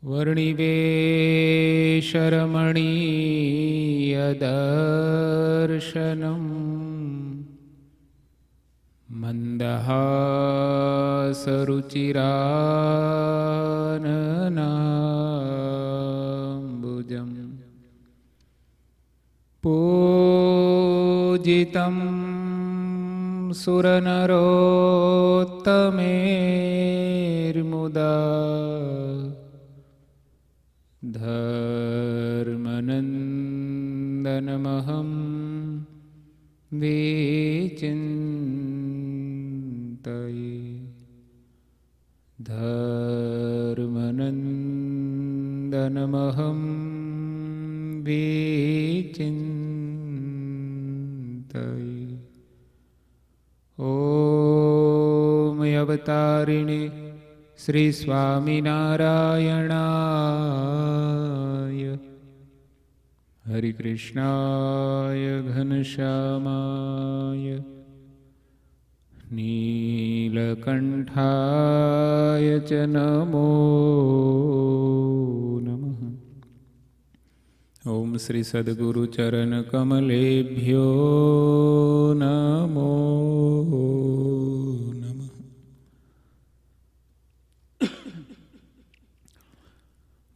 वर्णिवेशरमणीयदर्शनम् मन्दहासरुचिराननाम्बुजम् पूजितं सुरनरोत्तमेर्मुदा धर्मनन्दनमहं विचिन्तये। धर्मनन्दनमहं विचिन्तये। ॐ अवतारिणे श्री स्वामिनारायणाय हरिकृष्णाय घनश्यामाय नीलकण्ठाय च नमो नमः। ओम श्री सद्गुरुचरणकमलेभ्यो नमो नमः।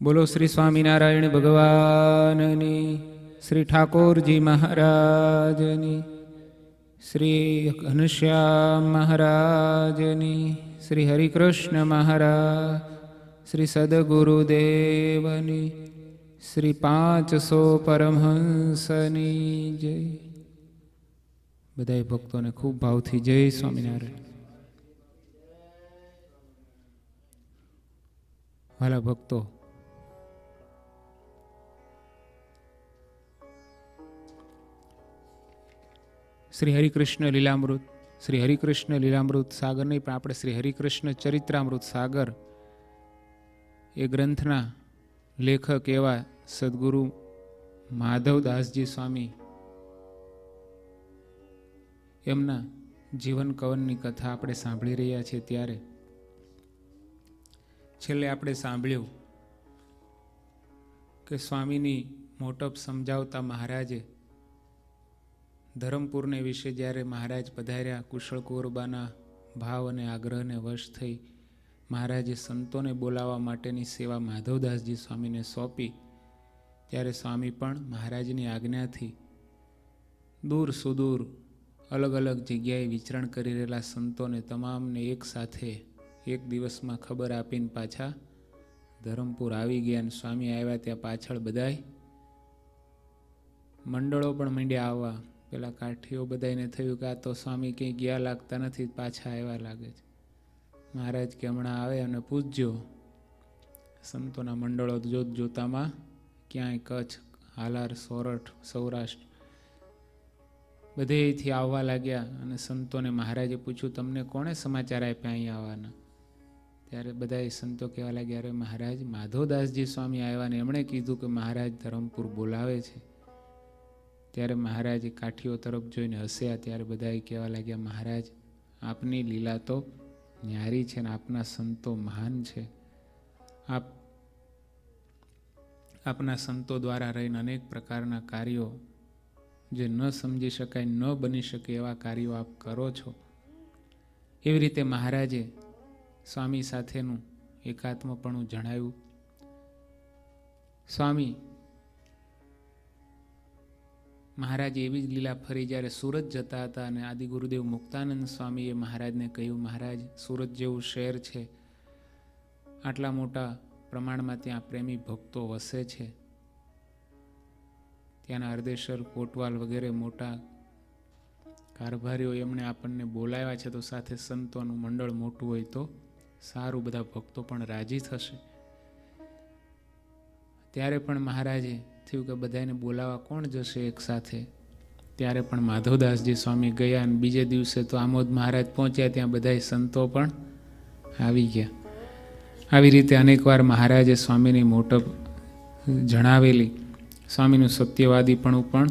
बोलो श्री स्वामिनारायण भगवाननी, श्री ठाकुरजी महाराजनी, श्री घनश्याम महाराजनी, श्री हरिकृष्ण महाराज, श्री सद्गुरुदेवनी, श्री 500 परमहंसनी जय। बधाई भक्तों ने खूब भावथी जय स्वामिनारायण। वाला भक्तों, श्री हरिकृष्ण લીલામૃત, શ્રી હરિકૃષ્ણ લીલામૃત સાગર નહીં પણ આપણે શ્રી હરિકૃષ્ણ ચરિત્રામૃત સાગર એ ગ્રંથના લેખક એવા સદગુરુ માધવદાસજી સ્વામી એમના જીવન કવનની કથા આપણે સાંભળી રહ્યા છીએ ત્યારે છેલ્લે આપણે સાંભળ્યું કે સ્વામીની મોટપ સમજાવતા મહારાજે ધરમપુરને વિશે જ્યારે મહારાજ પધાર્યા, કુશળ કુંવરબાના ભાવ અને આગ્રહને વશ થઈ મહારાજે સંતોને બોલાવવા માટેની સેવા માધવદાસજી સ્વામીને સોંપી, ત્યારે સ્વામી પણ મહારાજની આજ્ઞાથી દૂર સુદૂર અલગ અલગ જગ્યાએ વિચરણ કરી રહેલા સંતોને તમામને એક સાથે એક દિવસમાં ખબર આપીને પાછા ધરમપુર આવી ગયા. અને સ્વામી આવ્યા ત્યાં પાછળ બધાય મંડળો પણ માંડ્યા આવવા. પેલા કાઠીઓ બધાને થયું કે આ તો સ્વામી કંઈ ગયા લાગતા નથી, પાછા આવ્યા લાગે છે. મહારાજ કે હમણાં આવે અને પૂછજો. સંતોના મંડળો જોતામાં ક્યાંય કચ્છ, હાલાર, સોરઠ, સૌરાષ્ટ્ર બધેથી આવવા લાગ્યા. અને સંતોને મહારાજે પૂછ્યું, તમને કોણે સમાચાર આપ્યા અહીં આવવાના? ત્યારે બધા સંતો કહેવા લાગ્યા, અરે મહારાજ માધવદાસજી સ્વામી આવ્યા ને એમણે કીધું કે મહારાજ ધરમપુર બોલાવે છે. ત્યારે મહારાજ કાઠીઓ તરફ જોઈને હસ્યા. ત્યારે બધા કહેવા લાગ્યા, મહારાજ આપની લીલા તો ન્યારી છે ને આપના સંતો મહાન છે. આપના સંતો દ્વારા રહીને અનેક પ્રકારના કાર્યો જે ન સમજી શકાય, ન બની શકે એવા કાર્યો આપ કરો છો. એવી રીતે મહારાજે સ્વામી સાથેનું એકાત્મપણું જણાવ્યું. સ્વામી મહારાજ એવી જ લીલા ફરી જ્યારે સુરત જતા હતા અને આદિ ગુરુદેવ મુક્તાનંદ સ્વામીએ મહારાજને કહ્યું, મહારાજ સુરત જેવું શહેર છે, આટલા મોટા પ્રમાણમાં ત્યાં પ્રેમી ભક્તો વસે છે, ત્યાંના હરદેશ્વર, કોટવાલ વગેરે મોટા કારભારીઓ એમણે આપણને બોલાવ્યા છે, તો સાથે સંતોનું મંડળ મોટું હોય તો સારું, બધા ભક્તો પણ રાજી થશે. ત્યારે પણ મહારાજે થયું કે બધાને બોલાવવા કોણ જશે એક સાથે? ત્યારે પણ માધવદાસજી સ્વામી ગયા અને બીજે દિવસે તો આમોદ મહારાજ પહોંચ્યા, ત્યાં બધા સંતો પણ આવી ગયા. આવી રીતે અનેકવાર મહારાજે સ્વામીની મોટપ જણાવેલી. સ્વામીનું સત્યવાદીપણું પણ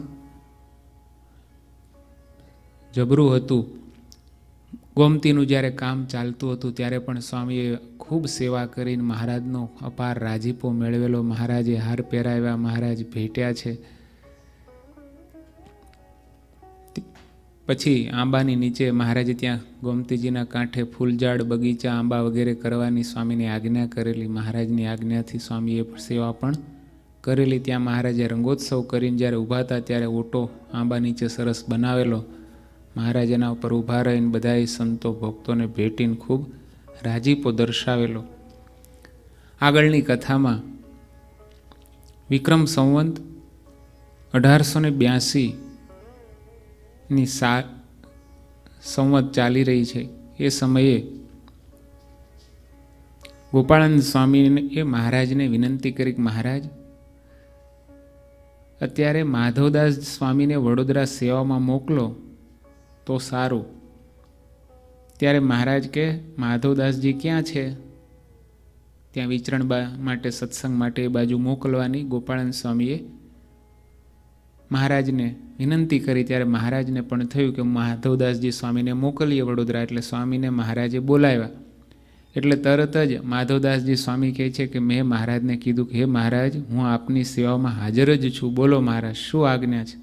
જબરું હતું. ગોમતીનું જ્યારે કામ ચાલતું હતું ત્યારે પણ સ્વામીએ ખૂબ સેવા કરીને મહારાજનો અપાર રાજીપો મેળવેલો. મહારાજે હાર પહેરાવ્યા, મહારાજ ભેટ્યા છે. પછી આંબાની નીચે મહારાજે ત્યાં ગોમતીજીના કાંઠે ફૂલઝાડ, બગીચા, આંબા વગેરે કરવાની સ્વામીને આજ્ઞા કરેલી. મહારાજની આજ્ઞાથી સ્વામીએ સેવા પણ કરેલી. ત્યાં મહારાજે રંગોત્સવ કરીને જ્યારે ઊભા હતા ત્યારે ઓટો આંબા નીચે સરસ બનાવેલો. મહારાજ એના ઉપર ઊભા રહીને બધાએ સંતો ભક્તોને ભેટીને ખૂબ રાજીપો દર્શાવેલો. આગળની કથામાં વિક્રમ સંવંત 1882 ની સંવત ચાલી રહી છે. એ સમયે ગોપાળાનંદ સ્વામીને એ મહારાજને વિનંતી કરી કે મહારાજ, અત્યારે માધવદાસ સ્વામીને વડોદરા સેવામાં મોકલો તો સારું. ત્યારે મહારાજ કે માધવદાસજી ક્યાં છે? ત્યાં વિચરણ માટે, સત્સંગ માટે એ બાજુ મોકલવાની ગોપાળાનંદ સ્વામીએ મહારાજને વિનંતી કરી. ત્યારે મહારાજને પણ થયું કે માધવદાસજી સ્વામીને મોકલીએ વડોદરા. એટલે સ્વામીને મહારાજે બોલાવ્યા. એટલે તરત જ માધવદાસજી સ્વામી કહે છે કે મેં મહારાજને કીધું કે હે મહારાજ, હું આપની સેવામાં હાજર જ છું, બોલો મહારાજ શું આજ્ઞા છે?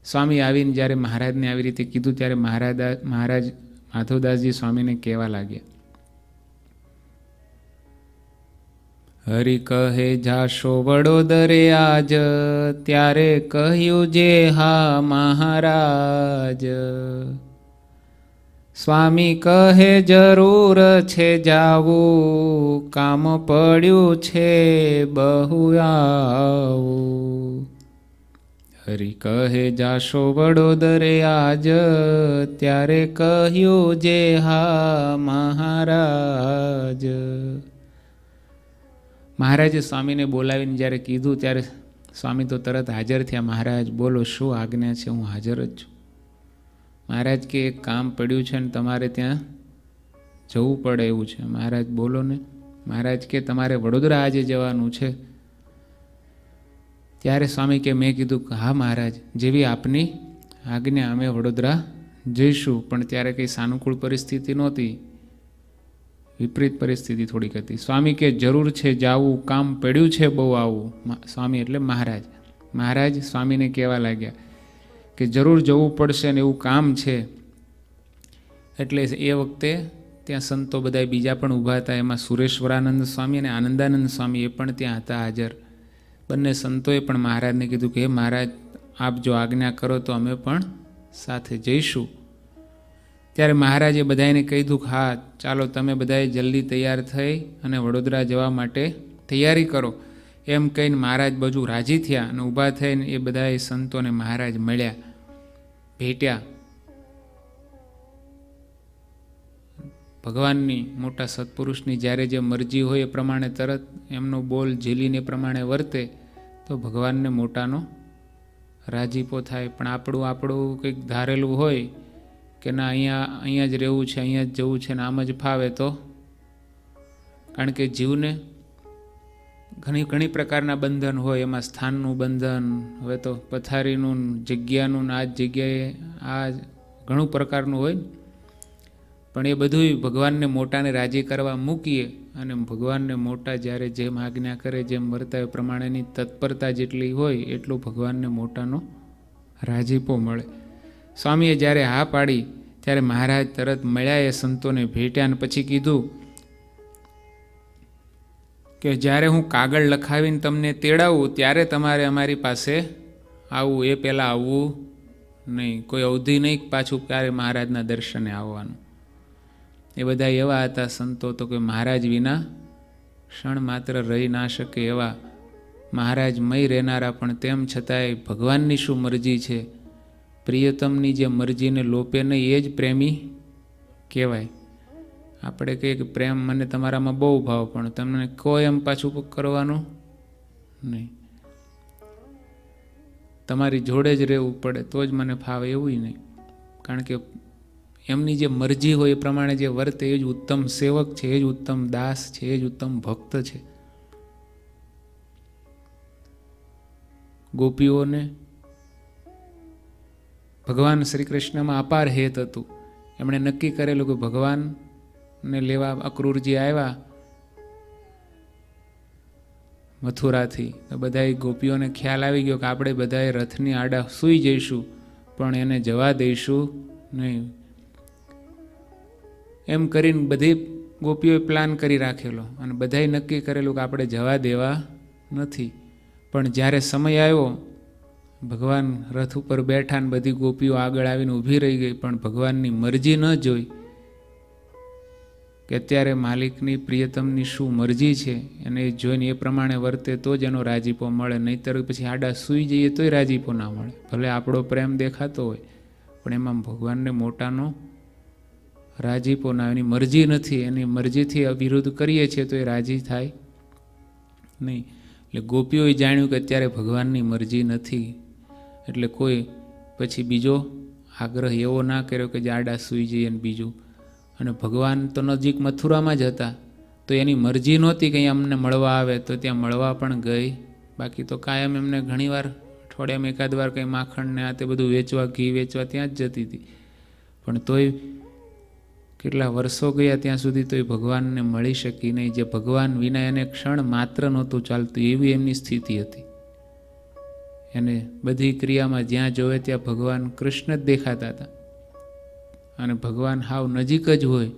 સ્વામી આવીને જ્યારે મહારાજને આવી રીતે કીધું ત્યારે મહારાજ માધવદાસજી સ્વામીને કહેવા લાગ્યા, હરિ કહે જાશો વડોદરે આજ, ત્યારે કહ્યું જે હા મહારાજ. સ્વામી કહે જરૂર છે જાવું, કામ પડ્યું છે બહુ આવું. હરિ કહે જાશો વડોદરે આજ, ત્યારે કહ્યું જે હા મહારાજ. મહારાજે સ્વામીને બોલાવીને જ્યારે કીધું ત્યારે સ્વામી તો તરત હાજર થયા. મહારાજ બોલો શું આજ્ઞા છે? હું હાજર જ છું. મહારાજ કે એક કામ પડ્યું છે ને તમારે ત્યાં જવું પડે એવું છે. મહારાજ બોલો ને. મહારાજ કે તમારે વડોદરા આજે જવાનું છે. ત્યારે સ્વામી કે મેં કીધું કે હા મહારાજ, જેવી આપની આજ્ઞા, અમે વડોદરા જઈશું. પણ ત્યારે કંઈ સાનુકૂળ પરિસ્થિતિ નહોતી, વિપરીત પરિસ્થિતિ થોડીક હતી. સ્વામી કે જરૂર છે જાવું, કામ પડ્યું છે બહુ આવું. સ્વામી એટલે મહારાજ. મહારાજ સ્વામીને કહેવા લાગ્યા કે જરૂર જવું પડશે ને એવું કામ છે. એટલે એ વખતે ત્યાં સંતો બધા બીજા પણ ઊભા હતા. એમાં સુરેશ્વરાનંદ સ્વામી અને આનંદાનંદ સ્વામી એ પણ ત્યાં હતા હાજર. બંને સંતોએ પણ મહારાજને કીધું કે હે મહારાજ, આપ જો આજ્ઞા કરો તો અમે પણ સાથે જઈશું. ત્યારે મહારાજે બધાને કીધું કે હા ચાલો તમે બધાએ જલ્દી તૈયાર થઈ અને વડોદરા જવા માટે તૈયારી કરો. એમ કહીને મહારાજ બાજુ રાજી થયા અને ઊભા થઈને એ બધાએ સંતોને મહારાજ મળ્યા, ભેટ્યા. ભગવાનની મોટા સત્પુરુષની જ્યારે જે મરજી હોય એ પ્રમાણે તરત એમનો બોલ ઝીલીને પ્રમાણે વર્તે તો ભગવાનને મોટાનો રાજીપો થાય. પણ આપણું કંઈક ધારેલું હોય કે ના અહીંયા જ રહેવું છે, અહીંયા જ જવું છે ને આમ જ ફાવે તો, કારણ કે જીવને ઘણી પ્રકારના બંધન હોય. એમાં સ્થાનનું બંધન, હવે તો પથારીનું, જગ્યાનું, આ જ જગ્યાએ આ ઘણું પ્રકારનું હોય. પણ એ બધું ભગવાનને મોટાને રાજી કરવા મૂકીએ અને ભગવાનને મોટા જ્યારે જેમ આજ્ઞા કરે, જેમ વર્તાય પ્રમાણેની તત્પરતા જેટલી હોય એટલું ભગવાનને મોટાનો રાજીપો મળે. સ્વામીએ જ્યારે હા પાડી ત્યારે મહારાજ તરત મળ્યા, એ સંતોને ભેટ્યા અને પછી કીધું કે જ્યારે હું કાગળ લખાવીને તમને તેડાવું ત્યારે તમારે અમારી પાસે આવવું, એ પહેલાં આવવું નહીં. કોઈ અવધિ નહીં પાછું ક્યારે મહારાજના દર્શને આવવાનું. એ બધા એવા હતા સંતો તો કે મહારાજ વિના ક્ષણ માત્ર રહી ના શકે એવા, મહારાજમય રહેનારા. પણ તેમ છતાંય ભગવાનની શું મરજી છે, પ્રિયતમની જે મરજીને લોપે નહીં એ જ પ્રેમી કહેવાય. આપણે કહીએ કે પ્રેમ મને તમારામાં બહુ ભાવ, પણ તમને કોઈ એમ પાછું કરવાનું નહીં. તમારી જોડે જ રહેવું પડે તો જ મને ફાવે એવું નહીં. કારણ કે એમની જે મરજી હોય એ પ્રમાણે જે વર્તે એ જ ઉત્તમ સેવક છે, એ જ ઉત્તમ દાસ છે, એ જ ઉત્તમ ભક્ત છે. ગોપીઓને ભગવાન શ્રી કૃષ્ણમાં અપાર હેત હતું. એમણે નક્કી કરેલું કે ભગવાન ને લેવા અક્રૂરજી આવ્યા મથુરાથી, તો બધાય ગોપીઓને ખ્યાલ આવી ગયો કે આપણે બધાએ રથની આડા સૂઈ જઈશું પણ એને જવા દઈશું નહીં. એમ કરીને બધી ગોપીઓએ પ્લાન કરી રાખેલો અને બધાએ નક્કી કરેલું કે આપણે જવા દેવા નથી. પણ જ્યારે સમય આવ્યો, ભગવાન રથ ઉપર બેઠા ને બધી ગોપીઓ આગળ આવીને ઊભી રહી ગઈ, પણ ભગવાનની મરજી ન જોઈ કે અત્યારે માલિકની પ્રિયતમની શું મરજી છે એને જોઈને એ પ્રમાણે વર્તે તો જ એનો રાજીપો મળે, નહીંતર પછી આડા સૂઈ જઈએ તોય રાજીપો ના મળે. ભલે આપણો પ્રેમ દેખાતો હોય પણ એમાં ભગવાનને મોટાનો રાજીપો ના, એની મરજી નથી, એની મરજીથી વિરુદ્ધ કરીએ છીએ તો એ રાજી થાય નહીં. એટલે ગોપીઓએ જાણ્યું કે અત્યારે ભગવાનની મરજી નથી, એટલે કોઈ પછી બીજો આગ્રહ એવો ના કર્યો કે જે આડા સૂઈ જઈએ. ને બીજું, અને ભગવાન તો નજીક મથુરામાં જ હતા, તો એની મરજી નહોતી કે અહીંયા અમને મળવા આવે, તો ત્યાં મળવા પણ ગઈ. બાકી તો કાયમ એમને ઘણીવાર અઠવાડિયામાં એકાદ વાર કંઈ માખણને આ તે બધું વેચવા, ઘી વેચવા ત્યાં જ જતી હતી. પણ તોય કેટલા વર્ષો ગયા ત્યાં સુધી તોય ભગવાનને મળી શકી નહીં. જે ભગવાન વિના એને ક્ષણ માત્ર નહોતું ચાલતું, એવી એમની સ્થિતિ હતી. એને બધી ક્રિયામાં જ્યાં જોવે ત્યાં ભગવાન કૃષ્ણ જ દેખાતા હતા અને ભગવાન હાવ નજીક જ હોય.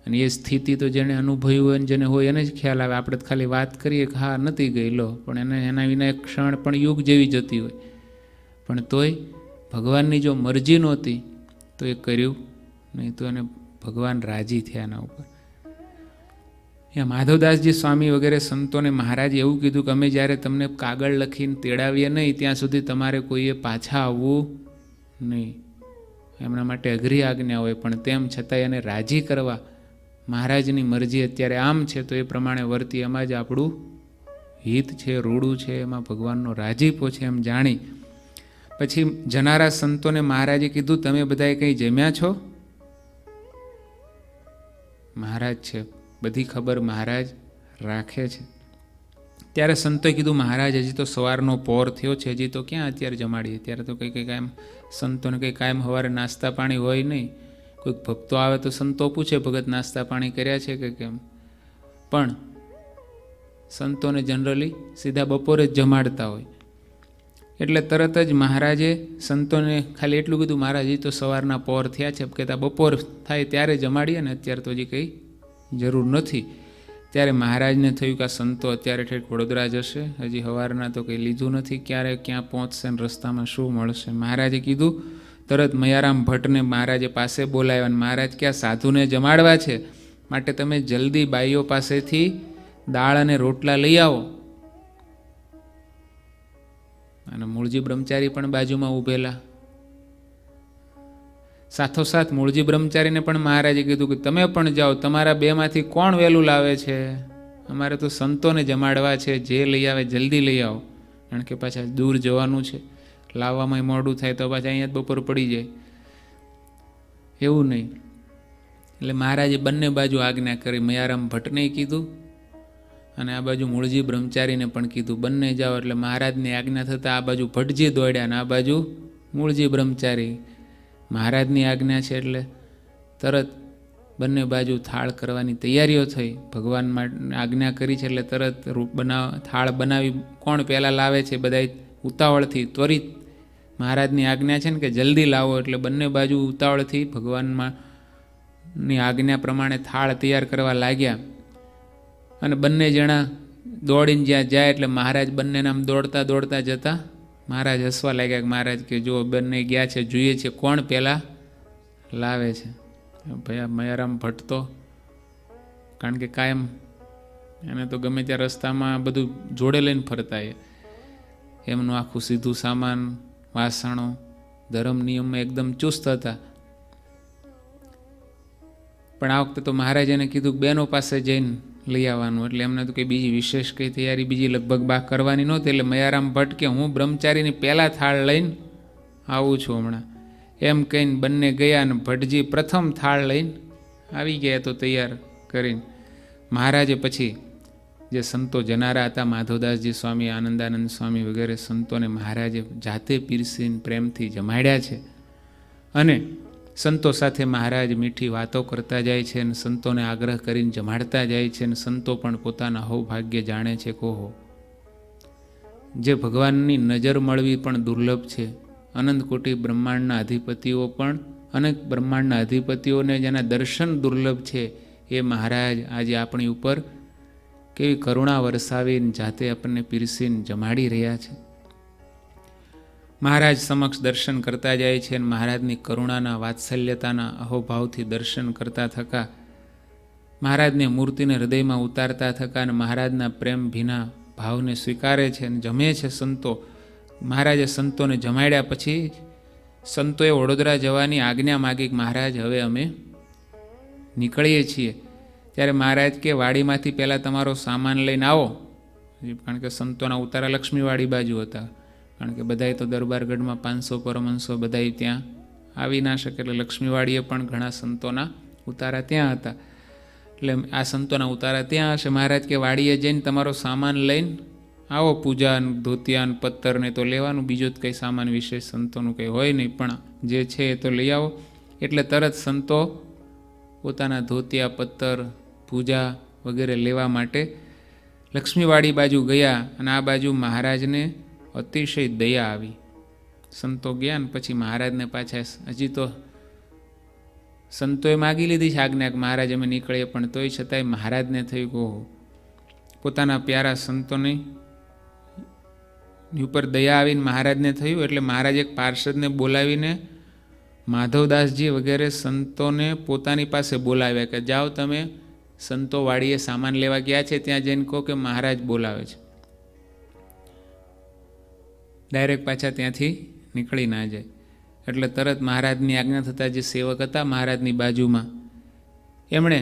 અને એ સ્થિતિ તો જેણે અનુભવ્યું હોય ને જેને હોય એને જ ખ્યાલ આવે. આપણે ખાલી વાત કરીએ કે હા નથી ગઈ લો, પણ એને એના વિના એક ક્ષણ પણ યુગ જેવી જતી હોય. પણ તોય ભગવાનની જો મરજી નહોતી તો એ કર્યું નહીં, તો એને ભગવાન રાજી થયા એના ઉપર. ત્યાં માધવદાસજી સ્વામી વગેરે સંતોને મહારાજે એવું કીધું કે અમે જ્યારે તમને કાગળ લખીને તેડાવીએ નહીં ત્યાં સુધી તમારે કોઈએ પાછા આવવું નહીં. એમના માટે અઘરી આજ્ઞા હોય, પણ તેમ છતાંય એને રાજી કરવા મહારાજની મરજી અત્યારે આમ છે તો એ પ્રમાણે વર્તી, એમાં જ આપણું હિત છે, રૂડું છે, એમાં ભગવાનનો રાજીપો છે એમ જાણી પછી જનારા સંતોને મહારાજે કીધું તમે બધાએ કંઈ જમ્યા છો? મહારાજ છે, બધી ખબર મહારાજ રાખે છે. ત્યારે સંતોએ કીધું મહારાજ હજી તો સવારનો પોર થયો છે, હજી તો ક્યાં અત્યારે જમાડીએ. ત્યારે તો કંઈ કાયમ સંતોને કંઈ કાયમ સવારે નાસ્તા પાણી હોય નહીં. કોઈક ભક્તો આવે તો સંતો પૂછે ભગત નાસ્તા પાણી કર્યા છે કે કેમ, પણ સંતોને જનરલી સીધા બપોરે જ જમાડતા હોય. એટલે તરત જ મહારાજે સંતોને ખાલી એટલું કીધું મહારાજ હજી તો સવારના પોર થયા છે, કહેતા બપોર થાય ત્યારે જમાડીએ ને, અત્યારે તો હજી કંઈ જરૂર નથી. ત્યારે મહારાજને થયું કે આ સંતો અત્યારે ઠેઠ વડોદરા જશે, હજી સવારના તો કંઈ લીધું નથી, ક્યારે ક્યાં પહોંચશે ને રસ્તામાં શું મળશે. મહારાજે કીધું, તરત મયારામ ભટ્ટને મહારાજે પાસે બોલાવ્યા અને મહારાજ કે આ સાધુને જમાડવા છે માટે તમે જલ્દી બાઈઓ પાસેથી દાળ અને રોટલા લઈ આવો. અને મૂળજી બ્રહ્મચારી પણ બાજુમાં ઊભેલા. સાથોસાથ મૂળજી બ્રહ્મચારીને પણ મહારાજે કીધું કે તમે પણ જાઓ, તમારા બેમાંથી કોણ વહેલું લાવે છે? અમારે તો સંતોને જમાડવા છે, જે લઈ આવે જલ્દી લઈ આવો, કારણ કે પાછા દૂર જવાનું છે, લાવવામાં મોડું થાય તો પાછા અહીંયા જ બપોર પડી જાય, એવું નહીં. એટલે મહારાજે બંને બાજુ આજ્ઞા કરી, મયારામ ભટ્ટને કીધું અને આ બાજુ મૂળજી બ્રહ્મચારીને પણ કીધું, બંને જાઓ. એટલે મહારાજની આજ્ઞા થતાં આ બાજુ ભટ્ટજી દોડ્યા ને આ બાજુ મૂળજી બ્રહ્મચારી. મહારાજની આજ્ઞા છે એટલે તરત બંને બાજુ થાળ કરવાની તૈયારીઓ થઈ. ભગવાન આજ્ઞા કરી છે એટલે તરત થાળ બનાવી કોણ પહેલાં લાવે છે, બધા ઉતાવળથી ત્વરિત. મહારાજની આજ્ઞા છે ને કે જલ્દી લાવો, એટલે બંને બાજુ ઉતાવળથી ભગવાનની આજ્ઞા પ્રમાણે થાળ તૈયાર કરવા લાગ્યા. અને બંને જણા દોડીને જ્યાં જાય એટલે મહારાજ બંનેને આમ દોડતા દોડતા જતા મહારાજ હસવા લાગ્યા કે મહારાજ કે જો બંને ગયા છે, જોઈએ છે કોણ પહેલાં લાવે છે. ભાઈ મયારામ ભટ્ટ તો કારણ કે કાયમ એને તો ગમે ત્યાં રસ્તામાં બધું જોડે લઈને ફરતા, એમનું આખું સીધું સામાન, વાસણો, ધર્મ નિયમમાં એકદમ ચુસ્ત હતા. પણ આ વખતે તો મહારાજ એને કીધું કે બહેનો પાસે જઈને લઈ આવવાનું, એટલે એમને તો કંઈ બીજી વિશેષ કંઈ તૈયારી બીજી લગભગ બા કરવાની નહોતી. એટલે મયારામ ભટ્ટ કે હું બ્રહ્મચારીની પહેલાં થાળ લઈને આવું છું હમણાં, એમ કહીને બંને ગયા અને ભટ્ટજી પ્રથમ થાળ લઈને આવી ગયા તો તૈયાર કરીને. મહારાજે પછી જે સંતો જનારા હતા, માધવદાસજી સ્વામી, આનંદાનંદ સ્વામી વગેરે સંતોને મહારાજે જાતે પીરસીને પ્રેમથી જમાડ્યા છે. અને સંતો સાથે મહારાજ મીઠી વાતો કરતા જાય છે અને સંતોને આગ્રહ કરીને જમાડતા જાય છે અને સંતો પણ પોતાના હૌભાગ્ય જાણે છે. કોહો જે ભગવાનની નજર મળવી પણ દુર્લભ છે. અનંત કોટી બ્રહ્માંડના અધિપતિઓ પણ અનેક બ્રહ્માંડના અધિપતિઓને જેના દર્શન દુર્લભ છે એ મહારાજ આજે આપણી ઉપર કેવી કરુણા વરસાવીને જાતે આપણને પીરસીને જમાડી રહ્યા છે. મહારાજ સમક્ષ દર્શન કરતા જાય છે અને મહારાજની કરુણાના વાત્સલ્યતાના અહોભાવથી દર્શન કરતા થકા મહારાજની મૂર્તિને હૃદયમાં ઉતારતા થકા અને મહારાજના પ્રેમ ભીના ભાવને સ્વીકારે છે અને જમે છે સંતો. મહારાજે સંતોને જમાડ્યા પછી સંતોએ વડોદરા જવાની આજ્ઞા માગી. મહારાજ હવે અમે નીકળીએ છીએ. ત્યારે મહારાજ કે વાડીમાંથી પહેલાં તમારો સામાન લઈને આવો, કારણ કે સંતોના ઉતારા લક્ષ્મીવાડી બાજુ હતા, કારણ કે બધાય તો દરબારગઢમાં 500 પરમહંસો બધાય ત્યાં આવી ના શકે, એટલે લક્ષ્મીવાડીએ પણ ઘણા સંતોના ઉતારા ત્યાં હતા. એટલે આ સંતોના ઉતારા ત્યાં હશે. મહારાજ કે વાડીએ જઈને તમારો સામાન લઈને આવો, પૂજા ધોતિયા પત્તર ને તો લેવાનું, બીજો જ કંઈ સામાન વિશેષ સંતોનું કંઈ હોય નહીં, પણ જે છે એ તો લઈ આવો. એટલે તરત સંતો પોતાના ધોતિયા પત્તર પૂજા વગેરે લેવા માટે લક્ષ્મીવાડી બાજુ ગયા અને આ બાજુ મહારાજને અતિશય દયા આવી. સંતો ગયા ને પછી મહારાજને પાછા હજી તો સંતોએ માગી લીધી છે આજ્ઞા કે મહારાજ અમે નીકળીએ, પણ તોય છતાંય મહારાજને થયું કહો પોતાના પ્યારા સંતોની ઉપર દયા આવીને મહારાજને થયું. એટલે મહારાજ એક પાર્ષદને બોલાવીને માધવદાસજી વગેરે સંતોને પોતાની પાસે બોલાવ્યા કે જાઓ તમે સંતો વાડીએ સામાન લેવા ગયા છે ત્યાં જઈને કહો કે મહારાજ બોલાવે છે. ડાયરેક્ટ પાછા ત્યાંથી નીકળી ના જાય. એટલે તરત મહારાજની આજ્ઞા થતાં જે સેવક હતા મહારાજની બાજુમાં, એમણે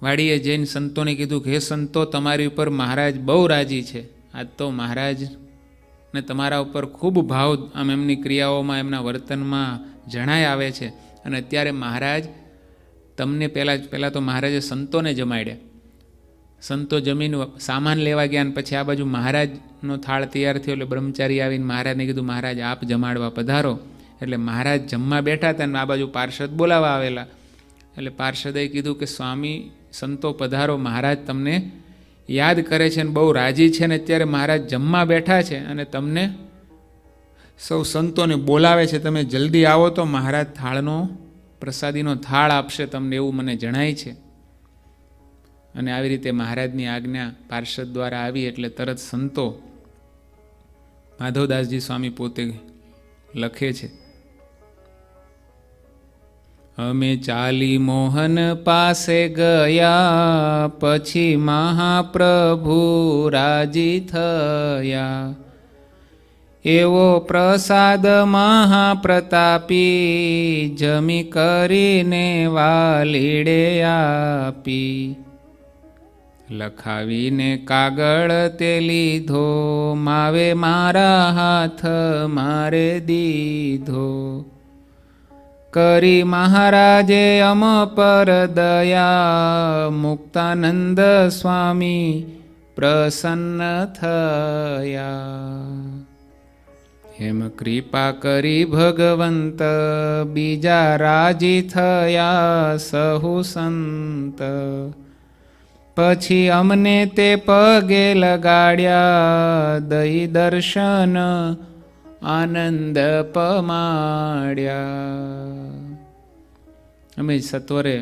વાડીએ જઈને સંતોને કીધું કે હે સંતો, તમારી ઉપર મહારાજ બહુ રાજી છે. આજ તો મહારાજને તમારા ઉપર ખૂબ ભાવ આમ એમની ક્રિયાઓમાં એમના વર્તનમાં જણાય આવે છે. અને અત્યારે મહારાજ તમને પહેલાં તો મહારાજે સંતોને જમાડ્યા. સંતો જમીન સામાન લેવા ગયા અને પછી આ બાજુ મહારાજનો થાળ તૈયાર થયો એટલે બ્રહ્મચારી આવીને મહારાજને કીધું મહારાજ આપ જમાડવા પધારો. એટલે મહારાજ જમવા બેઠા હતા અને આ બાજુ પાર્ષદ બોલાવા આવેલા. એટલે પાર્ષદે કીધું કે સ્વામી સંતો પધારો, મહારાજ તમને યાદ કરે છે અને બહુ રાજી છે, ને અત્યારે મહારાજ જમવા બેઠા છે અને તમને સૌ સંતોને બોલાવે છે, તમે જલ્દી આવો તો મહારાજ થાળનો પ્રસાદીનો થાળ આપશે તમને, એવું મને જણાય છે. અને આવી રીતે મહારાજની આજ્ઞા પાર્ષદ દ્વારા આવી એટલે તરત સંતો માધવદાસજી સ્વામી પોતે લખે છે, અમે ચાલી મોહન પાસે ગયા, પછી મહાપ્રભુ રાજી થયા, એવો પ્રસાદ મહાપ્રતાપી, જમી કરીને વાલીડે આપી, લખાવીને કાગળ તે લીધો, માવે મારા હાથ મારે દીધો, કરી મહારાજે અમ પર દયા, મુક્તાનંદ સ્વામી પ્રસન્ન થયા. હેમ કૃપા કરી ભગવંત, બીજા રાજી થયા સહુ સંત, પછી અમને તે પગે લગાડ્યા, દઈ દર્શન આનંદ પમાડ્યા. અમે સત્વરે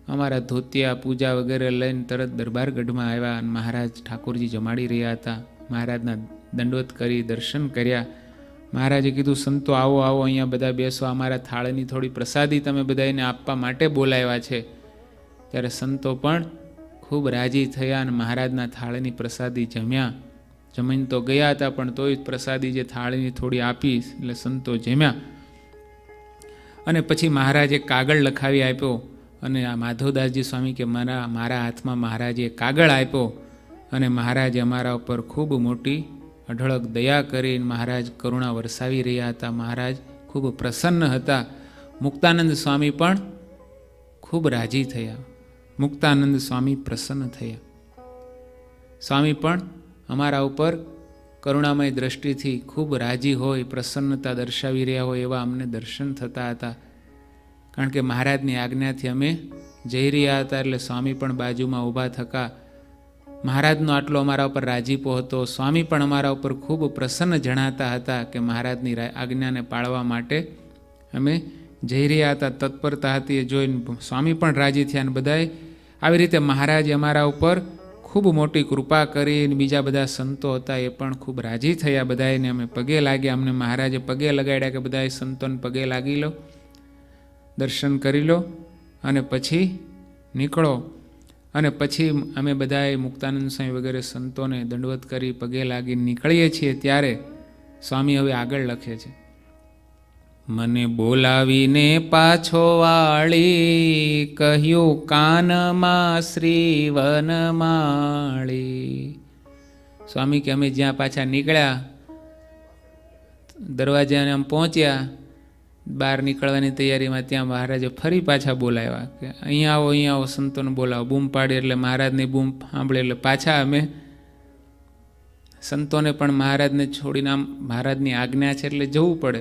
અમારા ધોતિયા પૂજા વગેરે લઈને તરત દરબારગઢમાં આવ્યા અને મહારાજ ઠાકોરજી જમાડી રહ્યા હતા. મહારાજના દંડવત કરી દર્શન કર્યા. મહારાજે કીધું સંતો આવો આવો અહીંયા બધા બેસો, અમારા થાળની થોડી પ્રસાદી તમે બધાને આપવા માટે બોલાવ્યા છે. ત્યારે સંતો પણ ખૂબ રાજી થયા અને મહારાજના થાળની પ્રસાદી જમ્યા. જમીન તો ગયા હતા પણ તોય પ્રસાદી જે થાળીની થોડી આપી એટલે સંતો જમ્યા. અને પછી મહારાજે કાગળ લખાવી આપ્યો અને આ માધવદાસજી સ્વામી કે મારા હાથમાં મહારાજે કાગળ આપ્યો અને મહારાજે અમારા ઉપર ખૂબ મોટી અઢળક દયા કરીને મહારાજ કરુણા વરસાવી રહ્યા હતા. મહારાજ ખૂબ પ્રસન્ન હતા. મુક્તાનંદ સ્વામી પણ ખૂબ રાજી થયા. મુક્તાનંદ સ્વામી પ્રસન્ન થયા. સ્વામી પણ અમારા ઉપર કરુણામય દ્રષ્ટિથી ખૂબ રાજી હોય, પ્રસન્નતા દર્શાવી રહ્યા હોય એવા અમને દર્શન થતા હતા. કારણ કે મહારાજની આજ્ઞાથી અમે જઈ રહ્યા હતા. એટલે સ્વામી પણ બાજુમાં ઊભા થકા. મહારાજનો આટલો અમારા ઉપર રાજીપો હતો. સ્વામી પણ અમારા ઉપર ખૂબ પ્રસન્ન જણાતા હતા કે મહારાજની આજ્ઞાને પાળવા માટે અમે જઈ રહ્યા હતા. તત્પરતા હતી એ જોઈને સ્વામી પણ રાજી થયા. અને બધાએ આવી રીતે મહારાજે અમારા ઉપર ખૂબ મોટી કૃપા કરી. બીજા બધા સંતો હતા એ પણ ખૂબ રાજી થયા. બધાને અમે પગે લાગ્યા. અમને મહારાજે પગે લગાડ્યા કે બધાએ સંતોને પગે લાગી લો, દર્શન કરી લો અને પછી નીકળો. અને પછી અમે બધાએ મુક્તાનંદ સ્વામી વગેરે સંતોને દંડવત કરી પગે લાગીને નીકળીએ છીએ. ત્યારે સ્વામી હવે આગળ લખે છે, મને બોલાવીને પાછો વાળી, કહ્યું કાનમાં શ્રી વનમાળી. સ્વામી કે અમે જ્યાં પાછા નીકળ્યા, દરવાજાને આમ પહોંચ્યા, બહાર નીકળવાની તૈયારીમાં ત્યાં મહારાજે ફરી પાછા બોલાવ્યા કે અહીંયા આવો, અહીંયા આવો, સંતોને બોલાવો. બૂમ પાડી એટલે મહારાજની બૂમ સાંભળે એટલે પાછા અમે સંતોને પણ મહારાજને છોડીને આમ મહારાજની આજ્ઞા છે એટલે જવું પડે,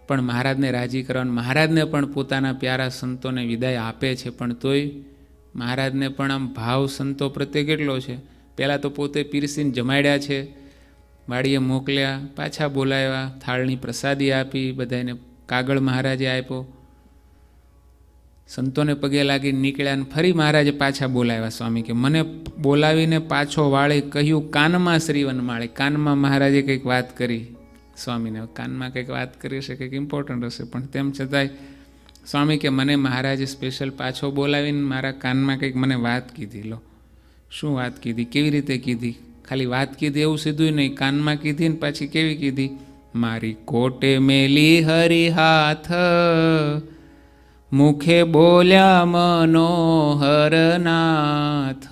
પણ મહારાજને રાજી કરવાનું. મહારાજને પણ પોતાના પ્યારા સંતોને વિદાય આપે છે, પણ તોય મહારાજને પણ આમ ભાવ સંતો પ્રત્યે કેટલો છે. પહેલાં તો પોતે પીરસીને જમાડ્યા છે, વાડીએ મોકલ્યા, પાછા બોલાવ્યા, થાળની પ્રસાદી આપી, બધાને કાગળ મહારાજે આપ્યો, સંતોને પગે લાગીને નીકળ્યા. અને ફરી મહારાજે પાછા બોલાવ્યા. સ્વામી કે મને બોલાવીને પાછો વાળી, કહ્યું કાનમાં શ્રીવન માળી. કાનમાં મહારાજે કંઈક વાત કરી સ્વામીને. કાનમાં કંઈક વાત કરી હશે, કંઈક ઇમ્પોર્ટન્ટ હશે, પણ તેમ છતાંય સ્વામી કે મને મહારાજે સ્પેશિયલ પાછો બોલાવીને મારા કાનમાં કંઈક મને વાત કીધી. લો, શું વાત કીધી, કેવી રીતે કીધી? ખાલી વાત કીધી એવું સીધું નહીં, કાનમાં કીધી ને પાછી કેવી કીધી? મારી કોટે મેલી હરિ હાથ, મુખે બોલ્યા મનોહર નાથ.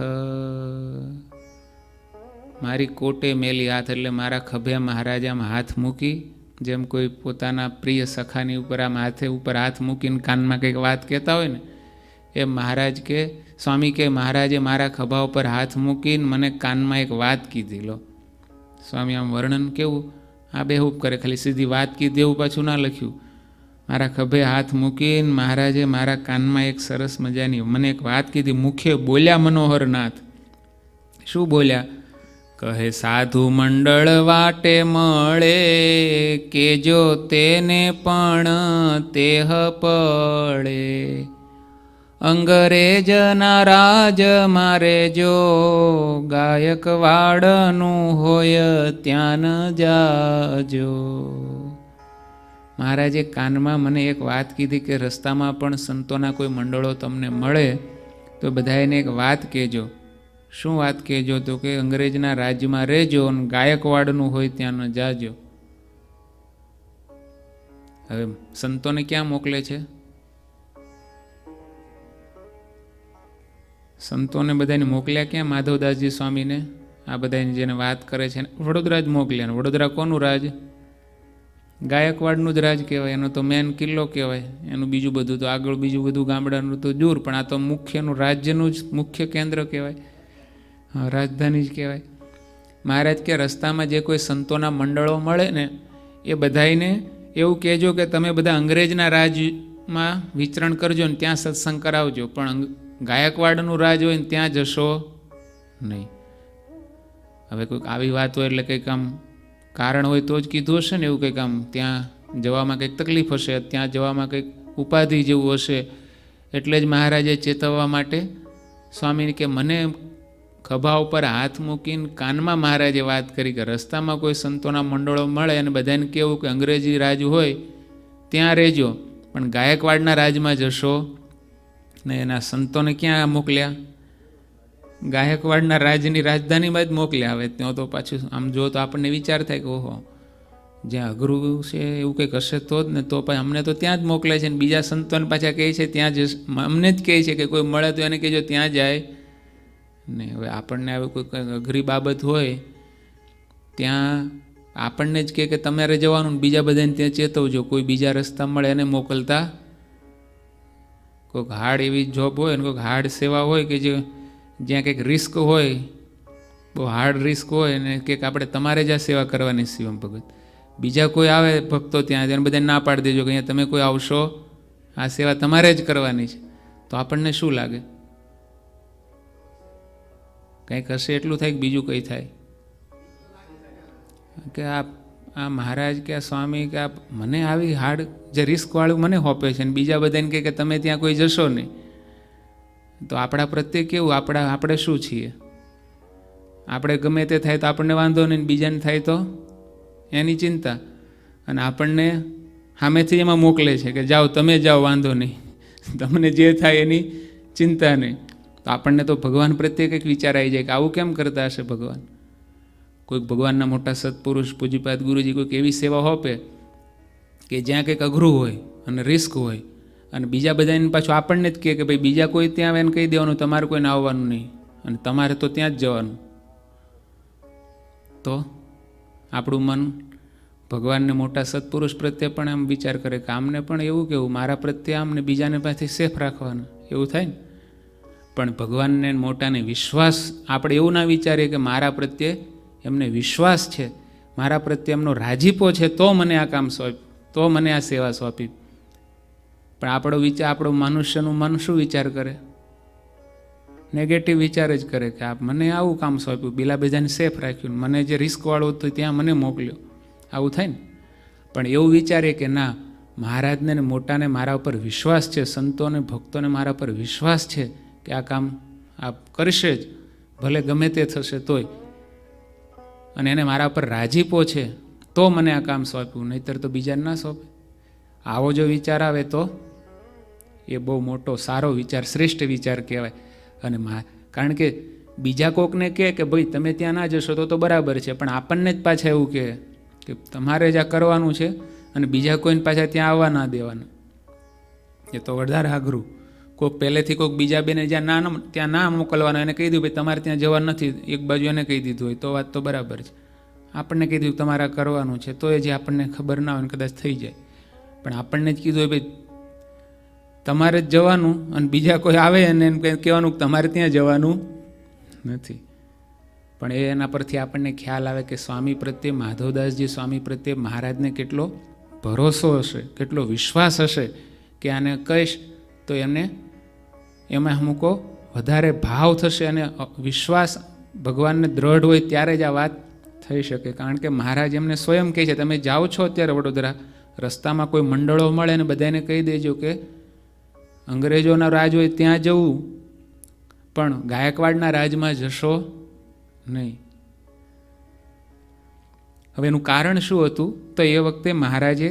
મારી કોટે મેલી હાથ એટલે મારા ખભે મહારાજ આમ હાથ મૂકી, જેમ કોઈ પોતાના પ્રિય સખાની ઉપર આમ હાથે ઉપર હાથ મૂકીને કાનમાં કંઈક વાત કહેતા હોય ને, એ મહારાજ કે સ્વામી કે મહારાજે મારા ખભા ઉપર હાથ મૂકીને મને કાનમાં એક વાત કીધી. લો, સ્વામી આમ વર્ણન કેવું આ બેહૂબ કરે, ખાલી સીધી વાત કીધી એવું પાછું ના લખ્યું. મારા ખભે હાથ મૂકીને મહારાજે મારા કાનમાં એક સરસ મજાની મને એક વાત કીધી. મુખે બોલ્યા મનોહર નાથ. શું બોલ્યા? કહે સાધુ મંડળ વાટે મળે, કેજો તેને પણ તેહ પડે. અંગ્રેજના રાજ મારે જો, ગાયકવાડનું હોય ત્યાં ન જાજો. મહારાજે કાનમાં મને એક વાત કીધી કે રસ્તામાં પણ સંતોના કોઈ મંડળો તમને મળે તો બધા એને એક વાત કહેજો. શું વાત કહેજો? તો કે અંગ્રેજના રાજ્યમાં રહેજો અને ગાયકવાડનું હોય ત્યાં ન જાજો. હવે સંતોને ક્યાં મોકલે છે? સંતોને બધાને મોકલ્યા ક્યાં? માધવદાસજી સ્વામીને આ બધાને જેને વાત કરે છે વડોદરા જ મોકલ્યા. ને વડોદરા કોનું રાજ? ગાયકવાડનું જ રાજ કહેવાય. એનો તો મેન કિલ્લો કહેવાય. એનું બીજું બધું તો આગળ બીજું બધું ગામડાનું તો દૂર, પણ આ તો મુખ્યનું રાજ્યનું જ મુખ્ય કેન્દ્ર કહેવાય, રાજધાની જ કહેવાય. મહારાજ કે રસ્તામાં જે કોઈ સંતોના મંડળો મળે ને એ બધાને એવું કહેજો કે તમે બધા અંગ્રેજના રાજમાં વિચરણ કરજો ને ત્યાં સત્સંગ કરાવજો, પણ ગાયકવાડનું રાજ હોય ને ત્યાં જશો નહીં. હવે કોઈક આવી વાત હોય એટલે કંઈક આમ કારણ હોય તો જ કીધું હશે ને. એવું કંઈક આમ ત્યાં જવામાં કંઈક તકલીફ હશે, ત્યાં જવામાં કંઈક ઉપાધિ જેવું હશે, એટલે જ મહારાજે ચેતવવા માટે સ્વામીને કે મને ખભા ઉપર હાથ મૂકીને કાનમાં મહારાજે વાત કરી કે રસ્તામાં કોઈ સંતોના મંડળો મળે અને બધાને કહેવું કે અંગ્રેજી રાજ હોય ત્યાં રહેજો, પણ ગાયકવાડના રાજમાં જશો ને. એના સંતોને ક્યાં મોકલ્યા? ગાયકવાડના રાજની રાજધાનીમાં જ મોકલ્યા. હવે ત્યાં તો પાછું આમ જો તો આપણને વિચાર થાય કે ઓહો, જ્યાં અઘરું છે એવું કંઈક હશે તો જ ને, તો પછી અમને તો ત્યાં જ મોકલે છે ને બીજા સંતોને પાછા કહે છે ત્યાં જ, અમને જ કહે છે કે કોઈ મળે તો એને કહેજો ત્યાં જાય ને. હવે આપણને આવી કોઈ અઘરી બાબત હોય ત્યાં આપણને જ કહે કે તમારે જવાનું, બીજા બધાને ત્યાં ચેતવજો. કોઈ બીજા રસ્તા મળે એને મોકલતા. કોઈક હાર્ડ એવી જોબ હોય ને કોઈક હાર્ડ સેવા હોય કે જે જ્યાં કંઈક રિસ્ક હોય, બહુ હાર્ડ રિસ્ક હોય ને કંઈક આપણે તમારે જ આ સેવા કરવાની શિવમ ભગત. બીજા કોઈ આવે ભક્તો ત્યાં તેને બધાને ના પાડી દેજો કે અહીંયા તમે કોઈ આવશો આ સેવા તમારે જ કરવાની છે, તો આપણને શું લાગે? કંઈક હશે એટલું થાય કે બીજું કંઈ થાય કે આ મહારાજ કે આ સ્વામી કે આ મને આવી હાર્ડ જે રિસ્કવાળું મને હોપે છે ને બીજા બધાને કહે કે તમે ત્યાં કોઈ જશો નહીં, તો આપણા પ્રત્યે કેવું? આપણે શું છીએ? આપણે ગમે તે થાય તો આપણને વાંધો નહીં, બીજાને થાય તો એની ચિંતા, અને આપણને સામેથી એમાં મોકલે છે કે જાઓ, તમે જાઓ, વાંધો નહીં, તમને જે થાય એની ચિંતા નહીં. તો આપણને તો ભગવાન પ્રત્યે કંઈક વિચાર આવી જાય કે આવું કેમ કરતા હશે ભગવાન? કોઈક ભગવાનના મોટા સત્પુરુષ પૂજ્યપાદ ગુરુજી કોઈક એવી સેવા હોપે કે જ્યાં કંઈક અઘરું હોય અને રિસ્ક હોય, અને બીજા બધાને પાછું આપણને જ કહે કે ભાઈ બીજા કોઈ ત્યાં આવે એને કહી દેવાનું તમારે કોઈને આવવાનું નહીં અને તમારે તો ત્યાં જ જવાનું. તો આપણું મન ભગવાનને મોટા સત્પુરુષ પ્રત્યે પણ આમ વિચાર કરે કે આમને પણ એવું કેવું, મારા પ્રત્યે આમને બીજાને પાસેથી સેફ રાખવાના, એવું થાય ને. પણ ભગવાનને મોટાને વિશ્વાસ, આપણે એવું ના વિચારીએ કે મારા પ્રત્યે એમને વિશ્વાસ છે, મારા પ્રત્યે એમનો રાજીપો છે, તો મને આ કામ સોંપ્યું, તો મને આ સેવા સોંપી. પણ આપણો મનુષ્યનું મન શું વિચાર કરે? નેગેટિવ વિચાર જ કરે કે આ મને આવું કામ સોંપ્યું, બીલા બીજાને સેફ રાખ્યું, મને જે રિસ્કવાળું હતું ત્યાં મને મોકલ્યો, આવું થાય ને. પણ એવું વિચારે કે ના, મહારાજને ને મોટાને મારા ઉપર વિશ્વાસ છે, સંતોને ભક્તોને મારા પર વિશ્વાસ છે કે આ કામ આ કરશે જ, ભલે ગમે તે થશે તોય, અને એને મારા પર રાજીપો છે તો મને આ કામ સોંપ્યું, નહીંતર તો બીજાને ના સોંપે. આવો જો વિચાર આવે તો એ બહુ મોટો સારો વિચાર, શ્રેષ્ઠ વિચાર કહેવાય. અને કારણ કે બીજા કોકને કહે કે ભાઈ તમે ત્યાં ના જશો તો બરાબર છે, પણ આપણને જ પાછા એવું કહે કે તમારે જ આ કરવાનું છે અને બીજા કોઈને પાછા ત્યાં આવવા ના દેવાના, એ તો વધારે અઘરું. કોઈક પહેલેથી કોઈક બીજા બેને જ્યાં ત્યાં ના મોકલવાનો, એને કહી દીધું ભાઈ તમારે ત્યાં જવાનું નથી, એક બાજુ એને કહી દીધું હોય તો વાત તો બરાબર છે. આપણને કહી દીધું તમારે કરવાનું છે તો એ જે આપણને ખબર ના હોય કદાચ થઈ જાય, પણ આપણને જ કીધું હોય ભાઈ તમારે જ જવાનું અને બીજા કોઈ આવે અને એમ કહેવાનું કે તમારે ત્યાં જવાનું નથી. પણ એના પરથી આપણને ખ્યાલ આવે કે સ્વામી પ્રત્યે, માધવદાસજી સ્વામી પ્રત્યે મહારાજને કેટલો ભરોસો હશે, કેટલો વિશ્વાસ હશે કે આને કહીશ તો એમને એમાં અમુકો વધારે ભાવ થશે, અને વિશ્વાસ ભગવાનને દ્રઢ હોય ત્યારે જ આ વાત થઈ શકે. કારણ કે મહારાજ એમને સ્વયં કહે છે, તમે જાઓ છો અત્યારે વડોદરા, રસ્તામાં કોઈ મંડળો મળે ને બધાને કહી દેજો કે અંગ્રેજોના રાજ હોય ત્યાં જવું, પણ ગાયકવાડના રાજમાં જશો નહીં. હવે એનું કારણ શું હતું? તો એ વખતે મહારાજે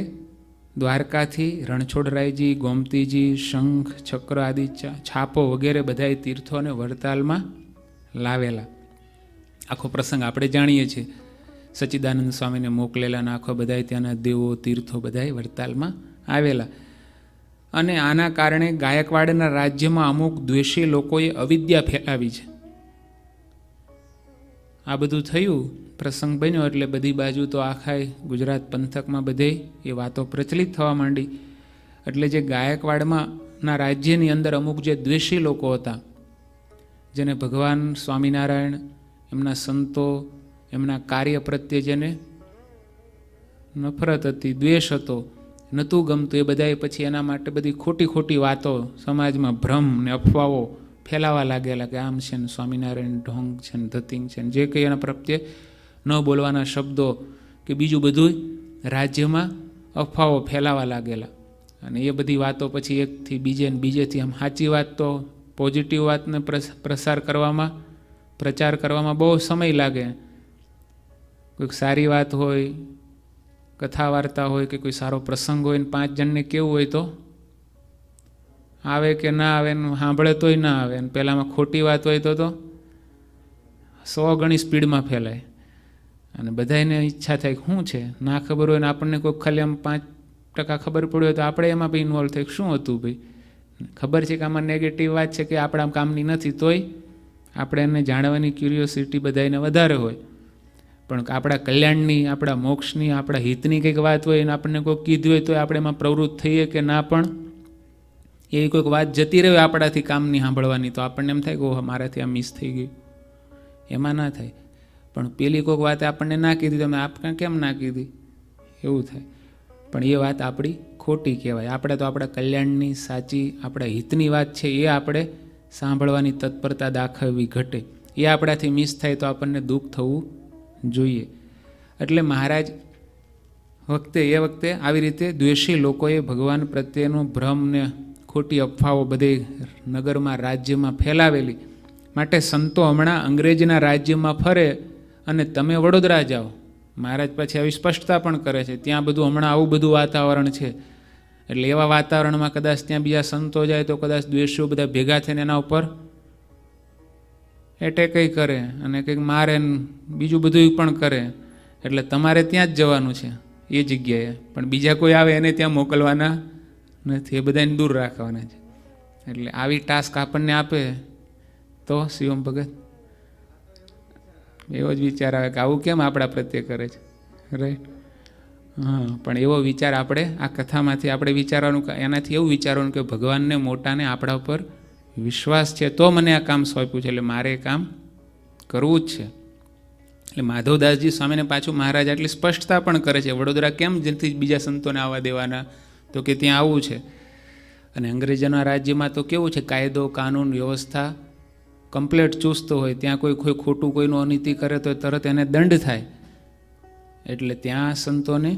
દ્વારકાથી રણછોડરાયજી, ગોમતીજી, શંખ, ચક્ર આદિ છાપો વગેરે બધા તીર્થોને વડતાલમાં લાવેલા. આખો પ્રસંગ આપણે જાણીએ છીએ. સચ્ચિદાનંદ સ્વામીને મોકલેલા અને આખો બધા ત્યાંના દેવો તીર્થો બધા વડતાલમાં આવેલા. અને આના કારણે ગાયકવાડના રાજ્યમાં અમુક દ્વેષી લોકોએ અવિદ્યા ફેલાવી છે. આ બધું થયું, પ્રસંગ બન્યો એટલે બધી બાજુ તો આખા ગુજરાત પંથકમાં બધે એ વાતો પ્રચલિત થવા માંડી. એટલે જે ગાયકવાડના રાજ્યની અંદર અમુક જે દ્વેષી લોકો હતા, જેને ભગવાન સ્વામિનારાયણ, એમના સંતો, એમના કાર્ય પ્રત્યે જેને નફરત હતી, દ્વેષ હતો, નહોતું ગમતું, એ બધાએ પછી એના માટે બધી ખોટી ખોટી વાતો સમાજમાં ભ્રમ ને અફવાઓ ફેલાવા લાગેલા કે આમ છે ને સ્વામિનારાયણ ઢોંગ છે ને ધતિંગ છે ને જે કંઈ એના પ્રત્યે ન બોલવાના શબ્દો કે બીજું બધું રાજ્યમાં અફવાઓ ફેલાવા લાગેલા. અને એ બધી વાતો પછી એકથી બીજે ને બીજેથી આમ સાચી વાત તો પોઝિટિવ વાતને પ્રચાર કરવામાં બહુ સમય લાગે. કોઈક સારી વાત હોય, કથા વાર્તા હોય કે કોઈ સારો પ્રસંગ હોય ને 5 જણને કેવું હોય તો આવે કે ના આવે, સાંભળે તોય ના આવે. અને પહેલાંમાં ખોટી વાત હોય તો 100 ગણી સ્પીડમાં ફેલાય. અને બધાને ઈચ્છા થાય શું છે, ના ખબર હોય ને આપણને કોઈ ખાલી આમ 5% ખબર પડી હોય તો આપણે એમાં બી ઇન્વોલ્વ થાય. શું હતું ભાઈ, ખબર છે કે આમાં નેગેટિવ વાત છે કે આપણા કામની નથી, તોય આપણે એને જાણવાની ક્યુરિયોસિટી બધાને વધારે હોય. પણ આપણા કલ્યાણની, આપણા મોક્ષની, આપણા હિતની કંઈક વાત હોય અને આપણને કોઈ કીધું હોય તો આપણે એમાં પ્રવૃત્ત થઈએ કે ના. પણ એવી કોઈક વાત જતી રહે આપણાથી કામની સાંભળવાની, તો આપણને એમ થાય કે ઓહ મારાથી આ મિસ થઈ ગયું. એમાં ના થાય. પણ પેલી કોઈક વાત આપણને ના કીધી, તમે આપણે કેમ ના કીધી, એવું થાય. પણ એ વાત આપણી ખોટી કહેવાય. આપણે તો આપણા કલ્યાણની સાચી આપણા હિતની વાત છે એ આપણે સાંભળવાની તત્પરતા દાખવવી ઘટે. એ આપણાથી મિસ થાય તો આપણને દુઃખ થવું જોઈએ. એટલે મહારાજ એ વખતે આવી રીતે દ્વેષી લોકોએ ભગવાન પ્રત્યેનો ભ્રમ ને ખોટી અફવાઓ બધે નગરમાં રાજ્યમાં ફેલાવેલી. માટે સંતો હમણાં અંગ્રેજના રાજ્યમાં ફરે અને તમે વડોદરા જાઓ. મહારાજ પછી આવી સ્પષ્ટતા પણ કરે છે ત્યાં બધું હમણાં આવું બધું વાતાવરણ છે. એટલે એવા વાતાવરણમાં કદાચ ત્યાં બીજા સંતો જાય તો કદાચ દ્વેષીઓ બધા ભેગા થઈને એના ઉપર એટેક કરે અને કંઈક મારે બીજું બધું પણ કરે. એટલે તમારે ત્યાં જ જવાનું છે એ જગ્યાએ, પણ બીજા કોઈ આવે એને ત્યાં મોકલવાના નથી, એ બધાને દૂર રાખવાના છે. એટલે આવી ટાસ્ક આપણને આપે તો શિવમ ભગત એવો જ વિચાર આવે કે આવું કેમ આપણા પ્રત્યે કરે છે, રાઈટ? હા, પણ એવો વિચાર આપણે આ કથામાંથી આપણે વિચારવાનું, એનાથી એવું વિચારવાનું કે ભગવાનને મોટાને આપણા ઉપર વિશ્વાસ છે તો મને આ કામ સોંપ્યું છે, એટલે મારે એ કામ કરવું જ છે. એટલે માધવદાસજી સ્વામીને પાછું મહારાજ આટલી સ્પષ્ટતા પણ કરે છે. વડોદરા કેમ જેથી બીજા સંતોને આવવા દેવાના? તો કે ત્યાં આવવું છે. અને અંગ્રેજોના રાજ્યમાં તો કેવું છે, કાયદો કાનૂન વ્યવસ્થા કમ્પ્લેટ ચુસ્ત હોય. ત્યાં કોઈ ખોટું કોઈનું અનીતિ કરે તો તરત એને દંડ થાય. એટલે ત્યાં સંતોને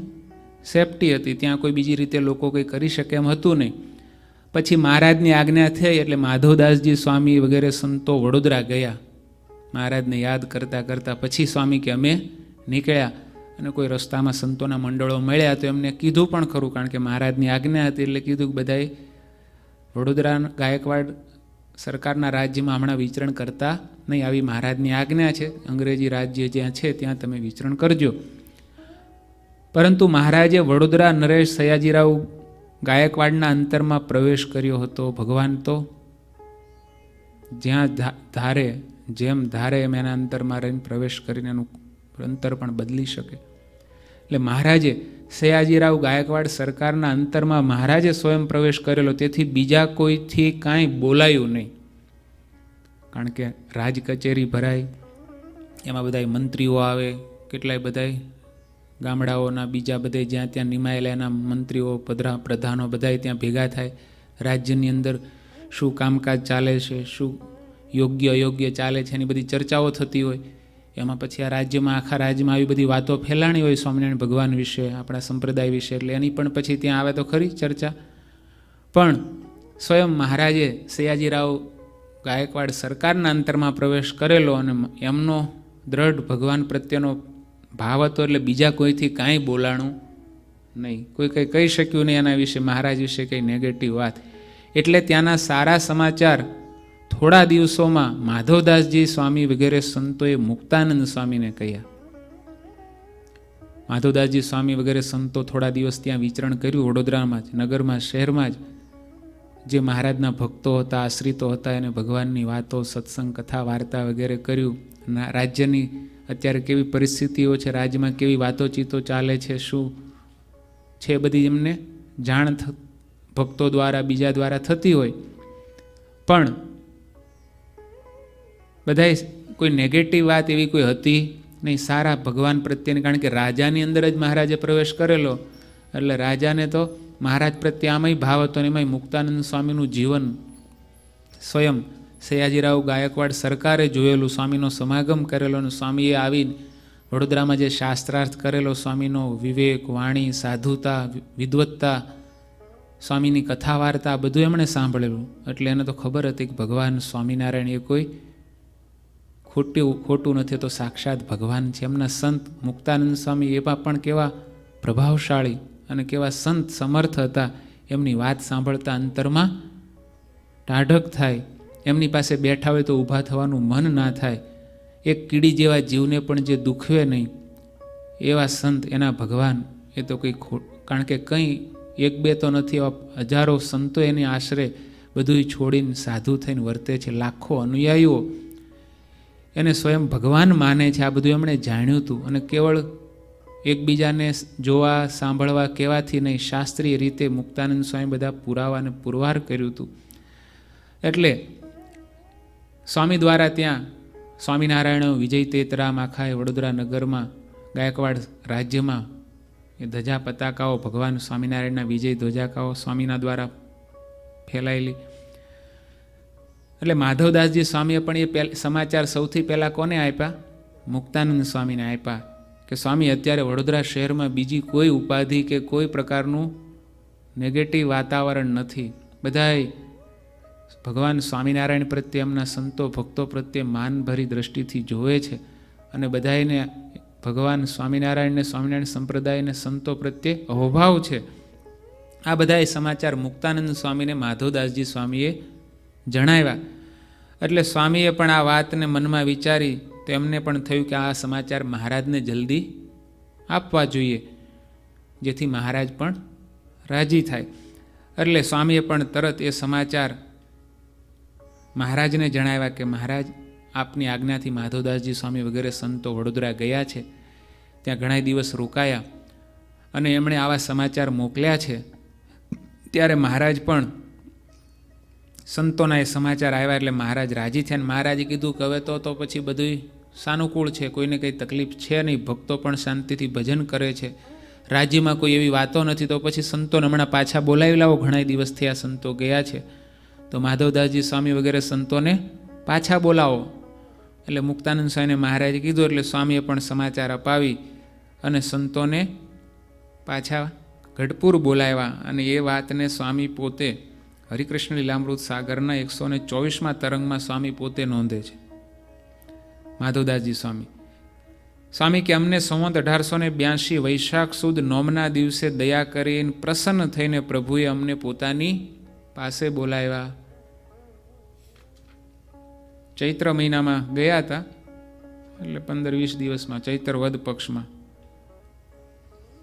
સેફટી હતી, ત્યાં કોઈ બીજી રીતે લોકો કંઈ કરી શકે એમ હતું નહીં. પછી મહારાજની આજ્ઞા થઈ એટલે માધવદાસજી સ્વામી વગેરે સંતો વડોદરા ગયા. મહારાજને યાદ કરતાં કરતાં પછી સ્વામી કે અમે નીકળ્યા. અને કોઈ રસ્તામાં સંતોના મંડળો મળ્યા તો એમને કીધું પણ ખરું, કારણ કે મહારાજની આજ્ઞા હતી એટલે કીધું કે બધાએ વડોદરા ગાયકવાડ સરકારના રાજ્યમાં હમણાં વિચરણ કરતા નહીં, આવી મહારાજની આજ્ઞા છે. અંગ્રેજી રાજ્ય જ્યાં છે ત્યાં તમે વિચરણ કરજો. પરંતુ મહારાજે વડોદરા નરેશ સયાજીરાવ ગાયકવાડના અંતરમાં પ્રવેશ કર્યો હતો. ભગવાન તો જ્યાં ધારે જેમ ધારે એમ એના અંતરમાં રહીને પ્રવેશ કરીને એનું અંતર પણ બદલી શકે. એટલે મહારાજે સયાજીરાવ ગાયકવાડ સરકારના અંતરમાં મહારાજે સ્વયં પ્રવેશ કરેલો, તેથી બીજા કોઈથી કાંઈ બોલાયું નહીં. કારણ કે રાજ કચેરી ભરાય, એમાં બધા મંત્રીઓ આવે, કેટલાય બધા ગામડાઓના બીજા બધે જ્યાં ત્યાં નિમાયેલા એના મંત્રીઓ પ્રધાનો બધા ત્યાં ભેગા થાય. રાજ્યની અંદર શું કામકાજ ચાલે છે, શું યોગ્ય અયોગ્ય ચાલે છે, એની બધી ચર્ચાઓ થતી હોય. એમાં પછી આ રાજ્યમાં આખા રાજ્યમાં આવી બધી વાતો ફેલાણી હોય સ્વામિનારાયણ ભગવાન વિશે, આપણા સંપ્રદાય વિશે, એટલે એની પણ પછી ત્યાં આવે તો ખરી ચર્ચા. પણ સ્વયં મહારાજે સયાજીરાવ ગાયકવાડ સરકારના અંતરમાં પ્રવેશ કરેલો અને એમનો દ્રઢ ભગવાન પ્રત્યેનો ભાવ હતો, એટલે બીજા કોઈથી કાંઈ બોલાણું નહીં, કોઈ કંઈ કહી શક્યું નહીં એના વિશે, મહારાજ વિશે કંઈ નેગેટિવ વાત. એટલે ત્યાંના સારા સમાચાર થોડા દિવસોમાં માધવદાસજી સ્વામી વગેરે સંતોએ મુક્તાનંદ સ્વામીને કહ્યા. માધવદાસજી સ્વામી વગેરે સંતો થોડા દિવસ ત્યાં વિચરણ કર્યું વડોદરામાં જ, નગરમાં, શહેરમાં જ. જે મહારાજના ભક્તો હતા, આશ્રિતો હતા, એને ભગવાનની વાતો, સત્સંગ, કથા, વાર્તા વગેરે કર્યું. રાજ્યની અત્યારે કેવી પરિસ્થિતિઓ છે, રાજ્યમાં કેવી વાતોચીતો ચાલે છે, શું છે, બધી એમને જાણ ભક્તો દ્વારા બીજા દ્વારા થતી હોય. પણ બધાય કોઈ નેગેટિવ વાત એવી કોઈ હતી નહીં, સારા ભગવાન પ્રત્યેની. કારણ કે રાજાની અંદર જ મહારાજે પ્રવેશ કરેલો, એટલે રાજાને તો મહારાજ પ્રત્યે આમાંય ભાવ હતો. ને એમાંય મુક્તાનંદ સ્વામીનું જીવન સ્વયં સયાજીરાવ ગાયકવાડ સરકારે જોયેલું, સ્વામીનો સમાગમ કરેલો, અને સ્વામીએ આવીને વડોદરામાં જે શાસ્ત્રાર્થ કરેલો, સ્વામીનો વિવેક, વાણી, સાધુતા, વિદ્વત્તા, સ્વામીની કથા વાર્તા, બધું એમણે સાંભળેલું. એટલે એને તો ખબર હતી કે ભગવાન સ્વામિનારાયણ એ કોઈ ખોટું નથી, તો સાક્ષાત ભગવાન છે. એમના સંત મુક્તાનંદ સ્વામી એવા પણ કેવા પ્રભાવશાળી અને કેવા સંત સમર્થ હતા. એમની વાત સાંભળતા અંતરમાં ટાઢક થાય, એમની પાસે બેઠા હોય તો ઊભા થવાનું મન ના થાય. એક કીડી જેવા જીવને પણ જે દુખવે નહીં એવા સંત, એના ભગવાન, એ તો કંઈ કારણ કે કંઈ એક બે તો નથી, હજારો સંતો એની આશરે બધું છોડીને સાધુ થઈને વર્તે છે. લાખો અનુયાયીઓ એને સ્વયં ભગવાન માને છે. આ બધું એમણે જાણ્યું હતું. અને કેવળ એકબીજાને જોવા સાંભળવા કહેવાથી નહીં, શાસ્ત્રીય રીતે મુક્તાનંદ સ્વામી બધા પુરાવાને પુરવાર કર્યું હતું. એટલે સ્વામી દ્વારા ત્યાં સ્વામિનારાયણ વિજય તેતરામ આખા વડોદરા નગરમાં ગાયકવાડ રાજ્યમાં એ ધજા પતાકાઓ ભગવાન સ્વામિનારાયણના વિજય ધ્વજાકાઓ સ્વામીના દ્વારા ફેલાયેલી. એટલે માધવદાસજી સ્વામીએ પણ એ સમાચાર સૌથી પહેલાં કોને આપ્યા? મુક્તાનંદ સ્વામીને આપ્યા કે સ્વામી અત્યારે વડોદરા શહેરમાં બીજી કોઈ ઉપાધિ કે કોઈ પ્રકારનું નેગેટિવ વાતાવરણ નથી. બધાય ભગવાન સ્વામિનારાયણ પ્રત્યે એમના સંતો ભક્તો પ્રત્યે માનભરી દ્રષ્ટિથી જોવે છે અને બધાને ભગવાન સ્વામિનારાયણને સ્વામિનારાયણ સંપ્રદાયને સંતો પ્રત્યે અહોભાવ છે. આ બધા સમાચાર મુક્તાનંદ સ્વામીને માધવદાસજી સ્વામીએ જણાવ્યા. એટલે સ્વામીએ પણ આ વાતને મનમાં વિચારી તો એમને પણ થયું કે આ સમાચાર મહારાજને જલ્દી આપવા જોઈએ, જેથી મહારાજ પણ રાજી થાય. એટલે સ્વામીએ પણ તરત એ સમાચાર મહારાજને જણાવ્યા કે મહારાજ, આપની આજ્ઞાથી માધવદાસજી સ્વામી વગેરે સંતો વડોદરા ગયા છે, ત્યાં ઘણા દિવસ રોકાયા અને એમણે આવા સમાચાર મોકલ્યા છે. ત્યારે મહારાજ પણ સંતોના એ સમાચાર આવ્યા એટલે મહારાજ રાજી થયા. અને મહારાજે કીધું કે હવે તો પછી બધું સાનુકૂળ છે, કોઈને કંઈ તકલીફ છે નહીં, ભક્તો પણ શાંતિથી ભજન કરે છે, રાજ્યમાં કોઈ એવી વાતો નથી, તો પછી સંતોને હમણાં પાછા બોલાવી લાવો, ઘણા દિવસથી આ સંતો ગયા છે, તો માધવદાસજી સ્વામી વગેરે સંતોને પાછા બોલાવો. એટલે મુક્તાનંદ સ્વામીને મહારાજે કીધું એટલે સ્વામીએ પણ સમાચાર અપાવી અને સંતોને પાછા ગઢપુર બોલાવ્યા. અને એ વાતને સ્વામી પોતે હરિકૃષ્ણ લીલામૃત સાગરના 124મા તરંગમાં સ્વામી પોતે નોંધે છે. માધવદાસજી સ્વામી કે અમને સંવત 1882 વૈશાખ સુદ નોમના દિવસે દયા કરીને પ્રસન્ન થઈને પ્રભુએ અમને પોતાની પાસે બોલાવ્યા. ચૈત્ર મહિનામાં ગયા હતા, એટલે 15-20 દિવસમાં ચૈત્ર વદ પક્ષમાં,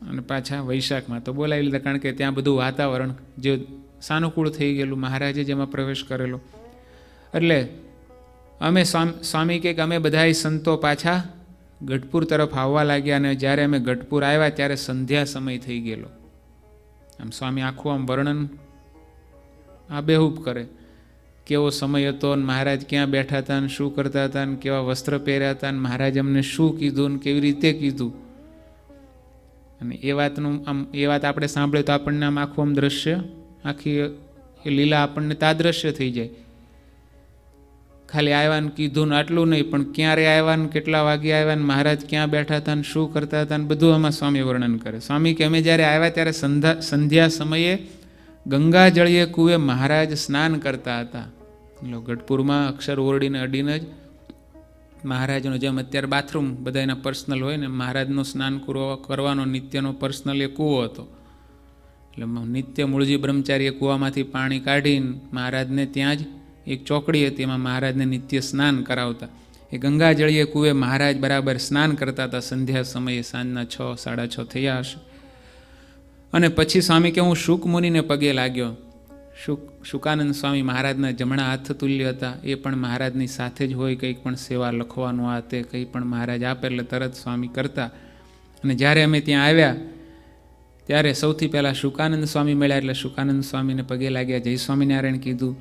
અને પાછા વૈશાખમાં તો બોલાવી લીધા, કારણ કે ત્યાં બધું વાતાવરણ જે સાનુકૂળ થઈ ગયેલું, મહારાજે જેમાં પ્રવેશ કરેલો. એટલે અમે સ્વામી કે અમે બધા સંતો પાછા ગઢપુર તરફ આવવા લાગ્યા. અને જ્યારે અમે ગઢપુર આવ્યા ત્યારે સંધ્યા સમય થઈ ગયેલો. આમ સ્વામી આખું આમ વર્ણન આબેહૂબ કરે, કેવો સમય હતો ને મહારાજ ક્યાં બેઠા હતા ને શું કરતા હતા ને કેવા વસ્ત્ર પહેર્યા હતા ને મહારાજ અમને શું કીધું ને કેવી રીતે કીધું. અને એ વાત આપણે સાંભળીએ તો આપણને આમ આખું આમ દ્રશ્ય, આખી એ લીલા આપણને તાદ્રશ્ય થઈ જાય. ખાલી આવ્યા ને કીધું ને આટલું નહીં, પણ ક્યારે આવ્યા ને કેટલા વાગે આવ્યા ને મહારાજ ક્યાં બેઠા હતા ને શું કરતા હતા ને બધું આમાં સ્વામી વર્ણન કરે. સ્વામી કે અમે જ્યારે આવ્યા ત્યારે સંધ્યા સમયે ગંગા જળીએ કુએ મહારાજ સ્નાન કરતા હતા. ગઢપુરમાં અક્ષર ઓરડીને અડીને જ મહારાજનો, જેમ અત્યારે બાથરૂમ બધા એના પર્સનલ હોય ને, મહારાજનો સ્નાન કરવાનો નિત્યનો પર્સનલ એ કૂવો હતો. એટલે નિત્ય મૂળજી બ્રહ્મચારીએ કૂવામાંથી પાણી કાઢીને મહારાજને ત્યાં જ એક ચોકડી હતી, એમાં મહારાજને નિત્ય સ્નાન કરાવતા. એ ગંગા જળીએ કુએ મહારાજ બરાબર સ્નાન કરતા હતા સંધ્યા સમયે, સાંજના 6, 6:30 થયા હશે. અને પછી સ્વામી કે હું શુક મુનિને પગે લાગ્યો. શુકાનંદ સ્વામી મહારાજના જમણા હાથ તુલ્ય હતા, એ પણ મહારાજની સાથે જ હોય, કંઈક પણ સેવા લખવાનું આ તે કંઈ પણ મહારાજ આપે એટલે તરત સ્વામી કરતા. અને જ્યારે અમે ત્યાં આવ્યા ત્યારે સૌથી પહેલાં શુકાનંદ સ્વામી મળ્યા, એટલે શુકાનંદ સ્વામીને પગે લાગ્યા, જય સ્વામિનારાયણ કીધું.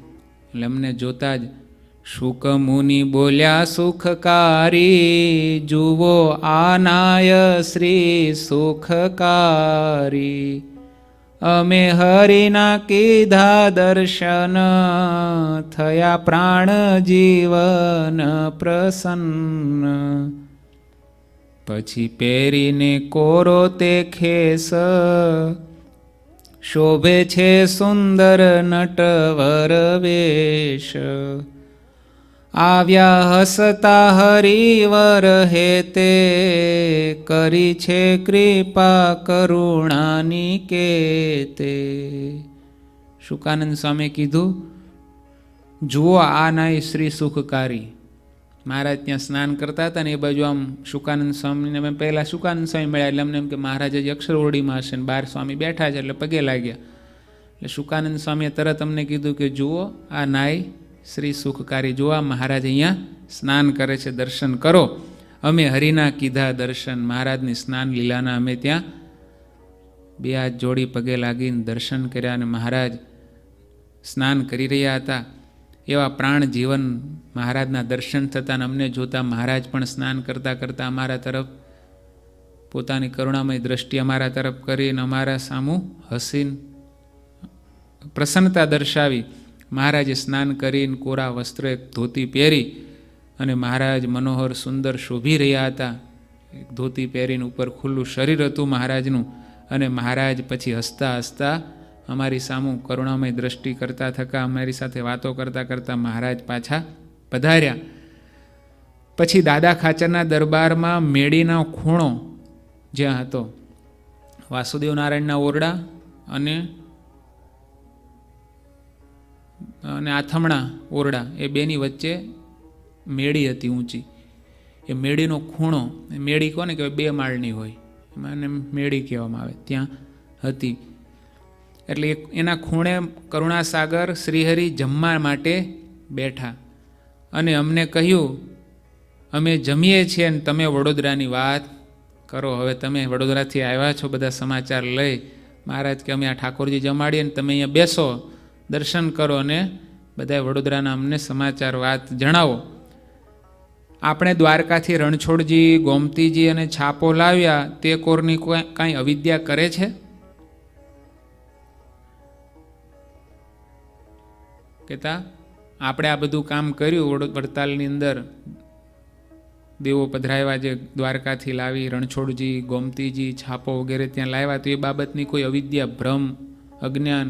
એટલે અમને જોતા જ શુક મુનિ બોલ્યા સુખકારી, જુઓ આનાય શ્રી સુખકારી, અમે હરિના કીધા દર્શન, થયા પ્રાણ જીવન પ્રસન્ન. પછી પહેરીને કોરો તે ખેસ, શોભે છે સુંદર નટવર વેશ, આવ્યા હસતા હરિવર હેતે, કરી છે કૃપા કરુણાની કેતે. શુકાનંદ સ્વામી કીધું, જુઓ આ નાય શ્રી સુખકારી. મહારાજ ત્યાં સ્નાન કરતા હતા ને એ બાજુ આમ શુકાનંદ સ્વામીને અમે પહેલાં શુકાનંદ સ્વામી મળ્યા, એટલે અમને એમ કે મહારાજ જ અક્ષર ઓરડીમાં હશે ને બહાર સ્વામી બેઠા છે, એટલે પગે લાગ્યા. એટલે શુકાનંદ સ્વામીએ તરત અમને કીધું કે જુઓ આ નાય શ્રી સુખકારી, જુઓ મહારાજ અહીંયા સ્નાન કરે છે, દર્શન કરો. અમે હરિના કીધા દર્શન, મહારાજની સ્નાન લીલાના અમે ત્યાં 2 હાથ જોડી પગે લાગીને દર્શન કર્યા. અને મહારાજ સ્નાન કરી રહ્યા હતા, એવા પ્રાણ જીવન મહારાજના દર્શન થતા, અમને જોતા મહારાજ પણ સ્નાન કરતાં કરતાં અમારા તરફ પોતાની કરુણામય દ્રષ્ટિ અમારા તરફ કરીને અમારા સામું હસીને પ્રસન્નતા દર્શાવી મહારાજે સ્નાન કરીને કોરા વસ્ત્ર એક ધોતી પહેરી અને મહારાજ મનોહર સુંદર શોભી રહ્યા હતા. એક ધોતી પહેરીને ઉપર ખુલ્લું શરીર હતું મહારાજનું. અને મહારાજ પછી હસતા હસતા અમારી સામું કરુણામય દ્રષ્ટિ કરતા થકા અમારી સાથે વાતો કરતાં કરતાં મહારાજ પાછા પધાર્યા. પછી દાદા ખાચરના દરબારમાં મેડીનો ખૂણો જ્યાં હતો, વાસુદેવ નારાયણના ઓરડા અને આથમણા ઓરડા, એ બેની વચ્ચે મેળી હતી ઊંચી. એ મેળીનો ખૂણો, મેળી કોને કહેવાય, 2 માળની હોય, એમાં મેળી કહેવામાં આવે, ત્યાં હતી. એટલે એના ખૂણે કરુણાસાગર શ્રીહરિ જમવા માટે બેઠા અને અમને કહ્યું, અમે જમીએ છીએ અને તમે વડોદરાની વાત કરો. હવે તમે વડોદરાથી આવ્યા છો બધા સમાચાર લઈ. મહારાજ કે અમે આ ઠાકોરજી જમાડીએ ને તમે અહીંયા બેસો, દર્શન કરો અને બધા વડોદરાના અમને સમાચાર વાત જણાવો. આપણે દ્વારકાથી રણછોડજી, ગોમતીજી અને છાપો લાવ્યા, તે કોરની કાંઈ અવિદ્યા કરે છે? કહેતા આપણે આ બધું કામ કર્યું વડતાલની અંદર, દેવો પધરાવ્યા જે દ્વારકાથી લાવી, રણછોડજી, ગોમતીજી, છાપો વગેરે ત્યાં લાવ્યા, તો એ બાબતની કોઈ અવિદ્યા, ભ્રમ, અજ્ઞાન,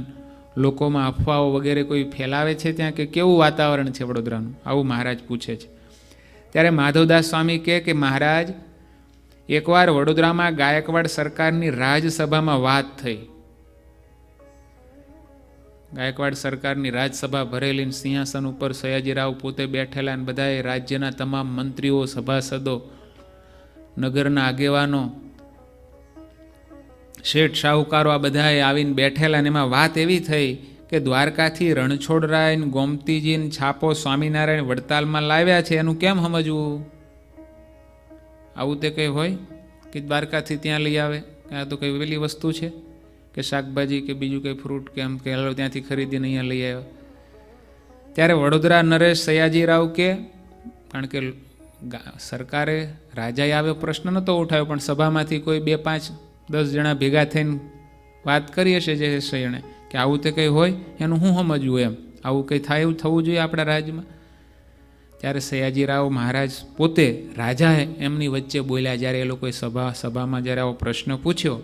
લોકોમાં અફવાઓ વગેરે કોઈ ફેલાવે છે ત્યાં, કે કેવું વાતાવરણ છે વડોદરાનું? આવું મહારાજ પૂછે છે. ત્યારે માધવદાસ સ્વામી કહે કે મહારાજ, એકવાર વડોદરામાં ગાયકવાડ સરકારની રાજસભામાં વાત થઈ. ગાયકવાડ સરકારની રાજસભા ભરેલી, સિંહાસન ઉપર સયાજીરાવ પોતે બેઠેલા, અને બધાએ રાજ્યના તમામ મંત્રીઓ, સભાસદો, નગરના આગેવાનો, શેઠ શાહુકારો આ બધાએ આવીને બેઠેલા. અને એમાં વાત એવી થઈ કે દ્વારકાથી રણછોડરાય, ગોમતીજી, છાપો સ્વામિનારાયણ વડતાલમાં લાવ્યા છે, એનું કેમ સમજવું? આવું તે કંઈ હોય કે દ્વારકાથી ત્યાં લઈ આવે? આ તો કંઈ પેલી વસ્તુ છે કે શાકભાજી કે બીજું કંઈ ફ્રૂટ કે એમ કે હાલો ત્યાંથી ખરીદીને અહીંયા લઈ આવ્યો. ત્યારે વડોદરા નરેશ સયાજીરાવ કે, કારણ કે સરકારે, રાજાએ આવ્યો પ્રશ્ન નહોતો ઉઠાવ્યો, પણ સભામાંથી કોઈ 2, 5, 10 જણા ભેગા થઈને વાત કરી હશે જે શયણે કે આવું તે કંઈ હોય, એનું શું સમજવું એમ, આવું કંઈ થાય એવું થવું જોઈએ આપણા રાજ્યમાં. ત્યારે સયાજીરાવ મહારાજ પોતે રાજા એમની વચ્ચે બોલ્યા, જ્યારે એ લોકોએ સભામાં જ્યારે આવો પ્રશ્ન પૂછ્યો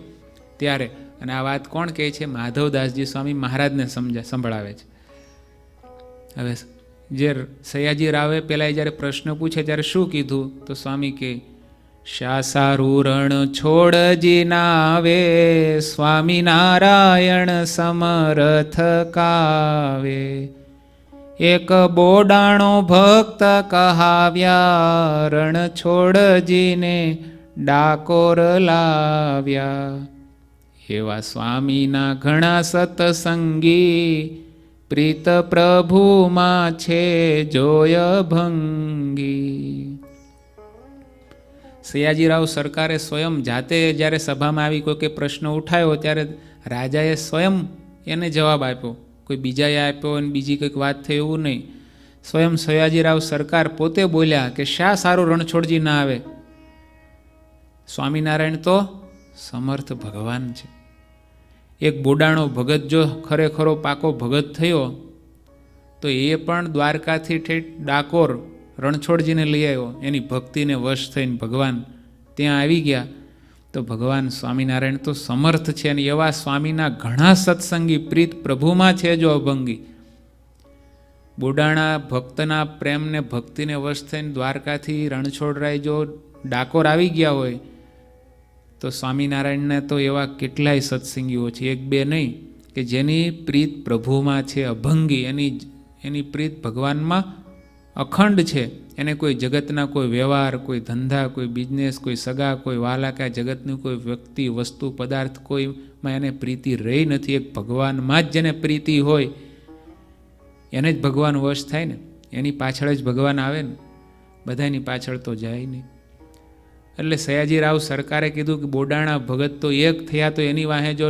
ત્યારે. અને આ વાત કોણ કહે છે? માધવદાસજી સ્વામી મહારાજને સંભળાવે છે. હવે જે સયાજી રાવે પેલા જ્યારે પ્રશ્ન પૂછે ત્યારે શું કીધું? તો સ્વામી કે, શા સારું રણ છોડજી નાવે, સ્વામિનારાયણ સમર્થ કાવે, એક બોડાણો ભક્ત કહાવ્યા, રણ છોડજીને ડાકોર લાવ્યા. એવા સ્વામીના ઘણા સતસંગી, પ્રીત પ્રભુમાં છે જોય ભંગી. સયાજીરાવ સરકારે સ્વયં જાતે જ્યારે સભામાં આવી કોઈ પ્રશ્ન ઉઠાવ્યો ત્યારે રાજાએ સ્વયં એને જવાબ આપ્યો, કોઈ બીજાએ આપ્યો અને બીજી કંઈક વાત થઈ એવું નહીં. સ્વયં સયાજીરાવ સરકાર પોતે બોલ્યા કે શા સારું રણછોડજી ના આવે, સ્વામિનારાયણ તો સમર્થ ભગવાન છે. એક બોડાણો ભગત જો ખરેખરો પાકો ભગત થયો તો એ પણ દ્વારકાથી ઠેઠ ડાકોર રણછોડજીને લઈ આવ્યો, એની ભક્તિને વશ થઈને ભગવાન ત્યાં આવી ગયા. તો ભગવાન સ્વામિનારાયણ તો સમર્થ છે. અને એવા સ્વામીના ઘણા સત્સંગી, પ્રીત પ્રભુમાં છે જો અભંગી. બોડાણા ભક્તના પ્રેમને, ભક્તિને વશ થઈને દ્વારકાથી રણછોડરાય જો ડાકોર આવી ગયા હોય તો સ્વામિનારાયણને તો એવા કેટલાય સત્સંગીઓ છે, 1, 2 નહીં, કે જેની પ્રીત પ્રભુમાં છે અભંગી, એની પ્રીત ભગવાનમાં અખંડ છે. એને કોઈ જગતના કોઈ વ્યવહાર, કોઈ ધંધા, કોઈ બિઝનેસ, કોઈ સગા, કોઈ વાલા, કે જગતની કોઈ વ્યક્તિ, વસ્તુ, પદાર્થ કોઈમાં એને પ્રીતિ રહી નથી. એક ભગવાનમાં જ જેને પ્રીતિ હોય એને જ ભગવાન વશ થાય ને, એની પાછળ જ ભગવાન આવે ને, બધાની પાછળ તો જાય નહીં. એટલે સયાજીરાવ સરકારે કીધું કે બોડાણા ભગત તો એક થયા, તો એની વાહે જો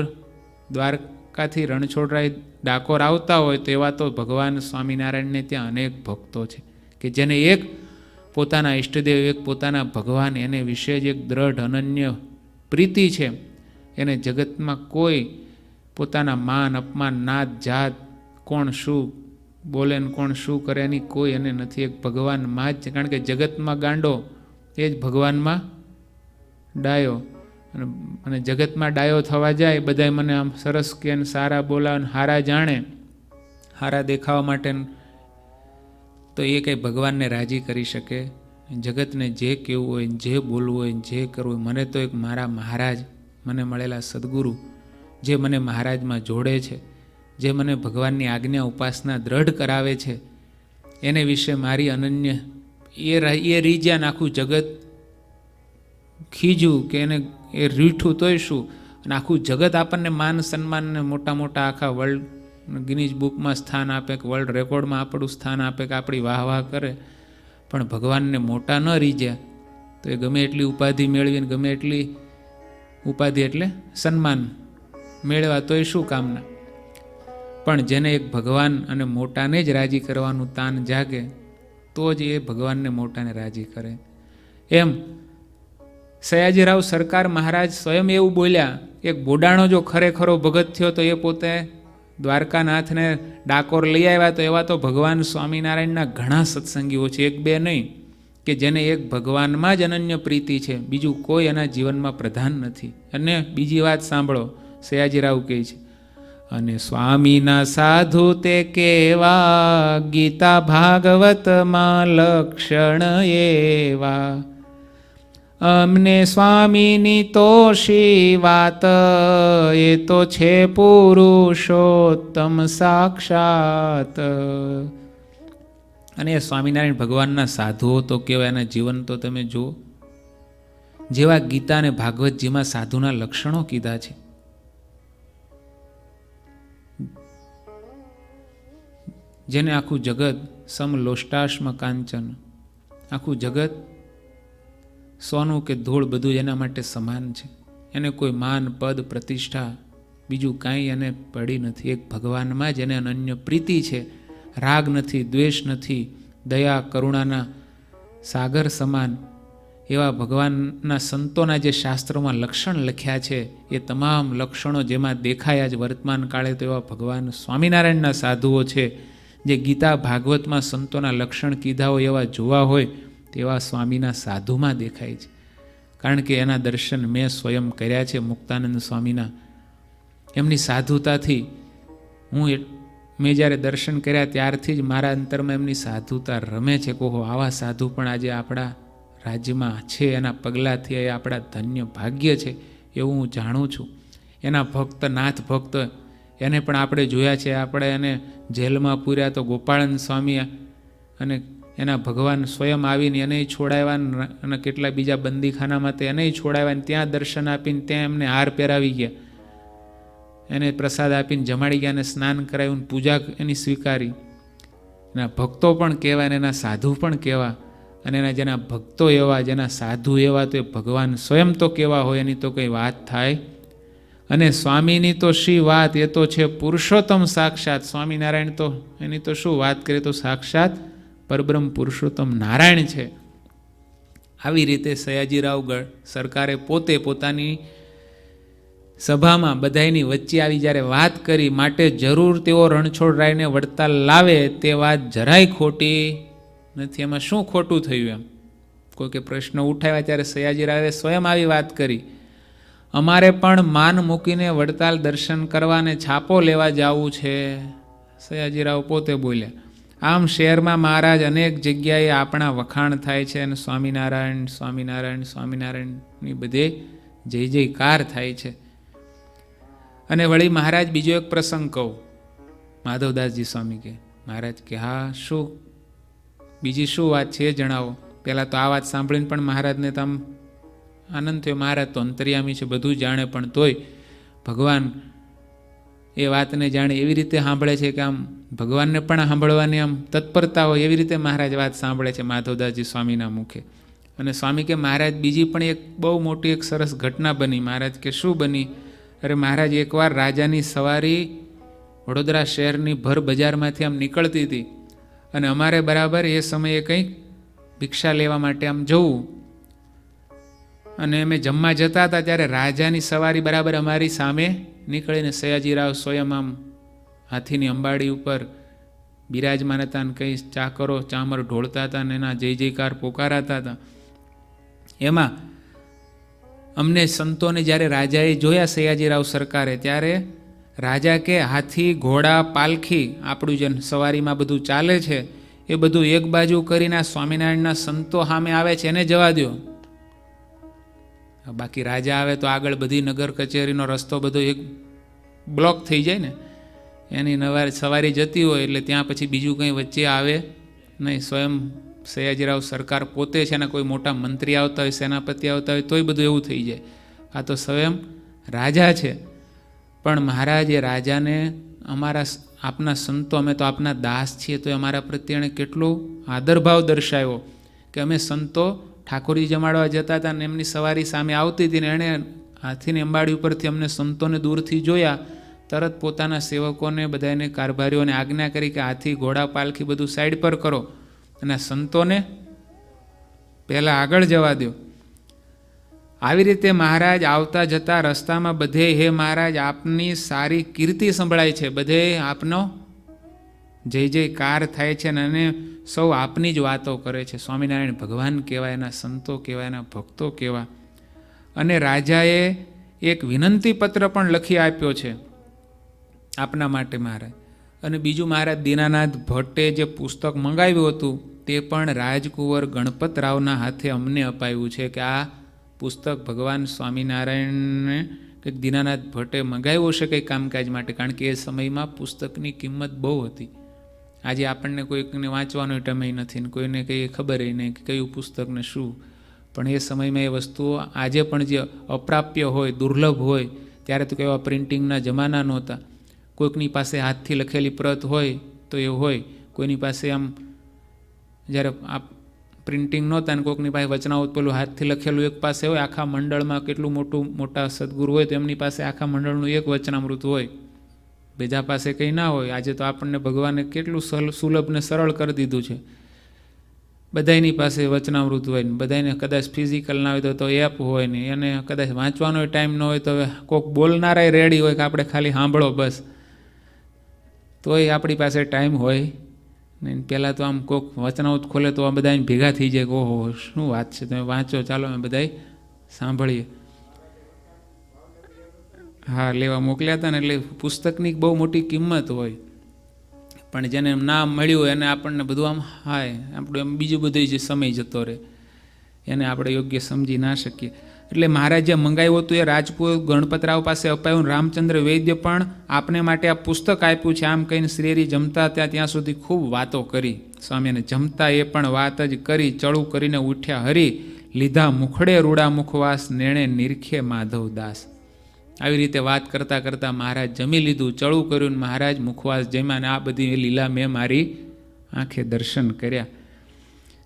દ્વારકાથી રણછોડરાય ડાકોર આવતા હોય તો એવા તો ભગવાન સ્વામિનારાયણને ત્યાં અનેક ભક્તો છે કે જેને એક પોતાના ઈષ્ટદેવ, એક પોતાના ભગવાન, એને વિશે જ એક દ્રઢ અનન્ય પ્રીતિ છે એને જગતમાં કોઈ પોતાના માન અપમાન નાત જાત કોણ શું બોલે ને કોણ શું કરે એની કોઈ એને નથી. એક ભગવાનમાં જ, કારણ કે જગતમાં ગાંડો એ જ ભગવાનમાં ડાયો. અને જગતમાં ડાયો થવા જાય, બધાય મને આમ સરસ કે સારા બોલાવે હારા જાણે, હારા દેખાવા માટે, તો એ કંઈ ભગવાનને રાજી કરી શકે? જગતને જે કહેવું હોય, જે બોલવું હોય, જે કરવું હોય, મને તો એક મારા મહારાજ, મને મળેલા સદગુરુ જે મને મહારાજમાં જોડે છે, જે મને ભગવાનની આજ્ઞા ઉપાસના દ્રઢ કરાવે છે, એને વિશે મારી અનન્ય એ રીજ્યા આખું જગત ખીજું કે એને એ રીઠું તોય શું, અને આખું જગત આપણને માન સન્માનને મોટા મોટા આખા વર્લ્ડ ગિનીઝ બુકમાં સ્થાન આપે, કે વર્લ્ડ રેકોર્ડમાં આપણું સ્થાન આપે, કે આપણી વાહ વાહ કરે, પણ ભગવાનને મોટા ન રીજ્યા તો એ ગમે એટલી ઉપાધિ મેળવીને, ગમે એટલી ઉપાધિ એટલે સન્માન મેળવા તોય શું કામના. પણ જેને એક ભગવાન અને મોટાને જ રાજી કરવાનું તાન જાગે તો જ એ ભગવાનને મોટાને રાજી કરે. એમ સયાજીરાવ સરકાર મહારાજ સ્વયં એવું બોલ્યા, એક બોડાણો જો ખરેખરો ભગત થયો તો એ પોતે દ્વારકાનાથને ડાકોર લઈ આવ્યા, તો એવા તો ભગવાન સ્વામિનારાયણના ઘણા સત્સંગીઓ છે, એક બે નહીં, કે જેને એક ભગવાનમાં જ અનન્ય પ્રીતિ છે, બીજું કોઈ એના જીવનમાં પ્રધાન નથી. અને બીજી વાત સાંભળો, સયાજીરાવ કહે છે, અને સ્વામીના સાધુ તે કેવા, ગીતા ભાગવતમાં લક્ષણ એવા, અમને સ્વામીની તોષી વાત, એ તો છે પુરુષોત્તમ સાક્ષાત. અને એ સ્વામિનારાયણ ભગવાનના સાધુઓ તો કેવા, એના જીવન તો તમે જુઓ, જેવા ગીતા અને ભાગવતજીમાં સાધુના લક્ષણો કીધા છે. જેને આખું જગત સમલોષ્ટાશ્મ કાંચન, આખું જગત સોનું કે ધૂળ બધું એના માટે સમાન છે. એને કોઈ માન પદ પ્રતિષ્ઠા બીજું કાંઈ એને પડી નથી. એક ભગવાનમાં જ એને અનન્ય પ્રીતિ છે, રાગ નથી, દ્વેષ નથી, દયા કરુણાના સાગર સમાન એવા ભગવાનના સંતોના જે શાસ્ત્રોમાં લક્ષણ લખ્યા છે, એ તમામ લક્ષણો જેમાં દેખાયા જ વર્તમાન કાળે, તો એવા ભગવાન સ્વામિનારાયણના સાધુઓ છે, જે ગીતા ભાગવતમાં સંતોના લક્ષણ કીધા હોય એવા જોવા હોય તેવા સ્વામીના સાધુમાં દેખાય છે. કારણ કે એના દર્શન મેં સ્વયં કર્યા છે. મુક્તાનંદ સ્વામીના એમની સાધુતાથી મેં જ્યારે દર્શન કર્યા ત્યારથી જ મારા અંતરમાં એમની સાધુતા રમે છે. કહો આવા સાધુ પણ આજે આપણા રાજ્યમાં છે, એના પગલાંથી એ આપણા ધન્ય ભાગ્ય છે એવું હું જાણું છું. એના ભક્ત નાથ ભક્ત એને પણ આપણે જોયા છે. આપણે એને જેલમાં પૂર્યા તો ગોપાળન સ્વામી અને એના ભગવાન સ્વયં આવીને એને છોડાવ્યા, અને કેટલા બીજા બંદીખાનામાં તે એને છોડાવ્યા, ત્યાં દર્શન આપીને ત્યાં એમને હાર પહેરાવી ગયા, એને પ્રસાદ આપીને જમાડી ગયા, અને સ્નાન કરાવ્યું, પૂજા એની સ્વીકારી. એના ભક્તો પણ કહેવા અને એના સાધુ પણ કહેવા, અને એના જેના ભક્તો એવા, જેના સાધુ એવા, તો એ ભગવાન સ્વયં તો કેવા હોય એની તો કંઈ વાત થાય. અને સ્વામીની તો શી વાત, એ તો છે પુરુષોત્તમ સાક્ષાત. સ્વામિનારાયણ તો એની તો શું વાત કરીએ, તો સાક્ષાત પરબ્રહ્મ પુરુષોત્તમ નારાયણ છે. આવી રીતે સયાજીરાવ સરકારે પોતે પોતાની સભામાં બધાની વચ્ચે આવી જ્યારે વાત કરી, માટે જરૂર તેઓ રણછોડરાયને વડતાલ લાવે, તે વાત જરાય ખોટી નથી. એમાં શું ખોટું થયું? એમ કોઈ કે પ્રશ્ન ઉઠાવ્યા ત્યારે સયાજીરાવે સ્વયં આવી વાત કરી, અમારે પણ માન મૂકીને વડતાલ દર્શન કરવાને છાપો લેવા જવું છે. સયાજીરાવ પોતે બોલ્યા, આમ શહેરમાં મહારાજ અનેક જગ્યાએ આપણા વખાણ થાય છે, અને સ્વામિનારાયણ સ્વામિનારાયણ સ્વામિનારાયણની બધે જય જયકાર થાય છે. અને વળી મહારાજ બીજો એક પ્રસંગ કહું. માધવદાસજી સ્વામી કે, મહારાજ કે હા, શું બીજી શું વાત છે એ જણાવો. પહેલાં તો આ વાત સાંભળીને પણ મહારાજને તો આમ આનંદ થયો. મહારાજ તો અંતર્યામી છે, બધું જાણે, પણ તોય ભગવાન એ વાતને જાણે એવી રીતે સાંભળે છે કે આમ ભગવાનને પણ સાંભળવાની આમ તત્પરતા હોય, એવી રીતે મહારાજ વાત સાંભળે છે માધવદાસજી સ્વામીના મુખે. અને સ્વામી કે મહારાજ બીજી પણ એક બહુ મોટી એક સરસ ઘટના બની. મહારાજ કે શું બની? અરે મહારાજ, એકવાર રાજાની સવારી વડોદરા શહેરની ભર બજારમાંથી આમ નીકળતી હતી, અને અમારે બરાબર એ સમયે કંઈક ભિક્ષા લેવા માટે આમ જવું, અને અમે જમવા જતા હતા ત્યારે રાજાની સવારી બરાબર અમારી સામે નીકળીને સયાજીરાવ સ્વયં આમ હાથીની અંબાડી ઉપર બિરાજમાન હતા ને કંઈ ચાકરો ચામર ઢોળતા હતા ને એના જય જયકાર પોકારાતા હતા. એમાં અમને સંતોને જ્યારે રાજાએ જોયા સયાજીરાવ સરકારે, ત્યારે રાજા કે હાથી ઘોડા પાલખી આપણું જે સવારીમાં બધું ચાલે છે એ બધું એક બાજુ કરીને આ સ્વામિનારાયણના સંતો સામે આવે છે એને જવા દો. બાકી રાજા આવે તો આગળ બધી નગર કચેરીનો રસ્તો બધો એક બ્લોક થઈ જાય ને, એની સવારી જતી હોય એટલે ત્યાં પછી બીજું કંઈ વચ્ચે આવે નહીં. સ્વયં સયાજીરાવ સરકાર પોતે છે ને કોઈ મોટા મંત્રી આવતા હોય, સેનાપતિ આવતા હોય તોય બધું એવું થઈ જાય. આ તો સ્વયં રાજા છે. પણ મહારાજે રાજાને આપના સંતો, અમે તો આપના દાસ છીએ, તો અમારા પ્રત્યે એણે કેટલો આદરભાવ દર્શાવ્યો કે અમે સંતો ઠાકોરજી જમાડવા જતા હતા ને એમની સવારી સામે આવતી હતી ને એણે હાથીની અંબાડી ઉપરથી અમને સંતોને દૂરથી જોયા, તરત પોતાના સેવકોને બધાને કારભારીઓને આજ્ઞા કરી કે હાથી ઘોડા પાલખી બધું સાઈડ પર કરો અને સંતોને પહેલાં આગળ જવા દો. આવી રીતે મહારાજ આવતા જતા રસ્તામાં બધે હે મહારાજ આપની સારી કીર્તિ સંભળાય છે, બધે આપનો જય જયકાર થાય છે અને સૌ આપની જ વાતો કરે છે. સ્વામિનારાયણ ભગવાન કહેવાય, એના સંતો કહેવાય, એના ભક્તો કહેવાય. અને રાજાએ એક વિનંતી પત્ર પણ લખી આપ્યો છે આપના માટે મહારાજ. અને બીજું મહારાજ દીનાનાથ ભટ્ટે જે પુસ્તક મંગાવ્યું હતું તે પણ રાજકુંવર ગણપતરાવના હાથે અમને અપાયું છે કે આ પુસ્તક ભગવાન સ્વામિનારાયણને કંઈક દીનાનાથ ભટ્ટે મંગાવ્યું છે કંઈક કામકાજ માટે, કારણ કે એ સમયમાં પુસ્તકની કિંમત બહુ હતી. આજે આપણને કોઈકને વાંચવાનો ટમેય નથી ને કોઈને કંઈ ખબર નહીં કે કયું પુસ્તકને શું, પણ એ સમયમાં એ વસ્તુઓ આજે પણ જે અપ્રાપ્ય હોય, દુર્લભ હોય, ત્યારે તો કેવા પ્રિન્ટિંગના જમાના નહોતા. કોઈકની પાસે હાથથી લખેલી પ્રત હોય તો એ હોય, કોઈની પાસે આમ જ્યારે આ પ્રિન્ટિંગ નહોતા ને કોઈકની પાસે વચનાવત પેલું હાથથી લખેલું એક પાસે હોય, આખા મંડળમાં કેટલું મોટા સદગુરુ હોય તો એમની પાસે આખા મંડળનું એક વચનામૃત હોય, બીજા પાસે કંઈ ના હોય. આજે તો આપણને ભગવાને કેટલું સુલભ ને સરળ કરી દીધું છે, બધાની પાસે વચનામૃત હોય ને બધાને કદાચ ફિઝિકલ ના હોય તો એપ હોય ને એને કદાચ વાંચવાનો ટાઈમ ન હોય તો કોઈક બોલનારાય રેડી હોય કે આપણે ખાલી સાંભળો બસ, તોય આપણી પાસે ટાઈમ હોય ને. પહેલાં તો આમ કોઈક વચનાવત ખોલે તો આ બધા ભેગા થઈ જાય કે ઓહો શું વાત છે, તમે વાંચો, ચાલો અમે બધા સાંભળીએ. હા, લેવા મોકલ્યા હતા ને, એટલે પુસ્તકની બહુ મોટી કિંમત હોય, પણ જેને નામ મળ્યું એને આપણને બધું આમ હાય આપણું એમ બીજું બધું જે સમય જતો રહે એને આપણે યોગ્ય સમજી ના શકીએ. એટલે મહારાજે મંગાવ્યું હતું એ રાજપૂત ગણપતરાવ પાસે અપાયું. રામચંદ્ર વૈદ્ય પણ આપને માટે આ પુસ્તક આપ્યું છે આમ કહીને શ્રીહરિ જમતા ત્યાં સુધી ખૂબ વાતો કરી. સ્વામીને જમતા એ પણ વાત જ કરી. ચળું કરીને ઉઠ્યા હરી, લીધા મુખડે રૂડા મુખવાસ, નેણે નિરખે માધવદાસ. આવી રીતે વાત કરતાં કરતાં મહારાજ જમી લીધું, ચળું કર્યું, મહારાજ મુખવાસ જમ્યા અને આ બધી લીલા મેં મારી આંખે દર્શન કર્યા.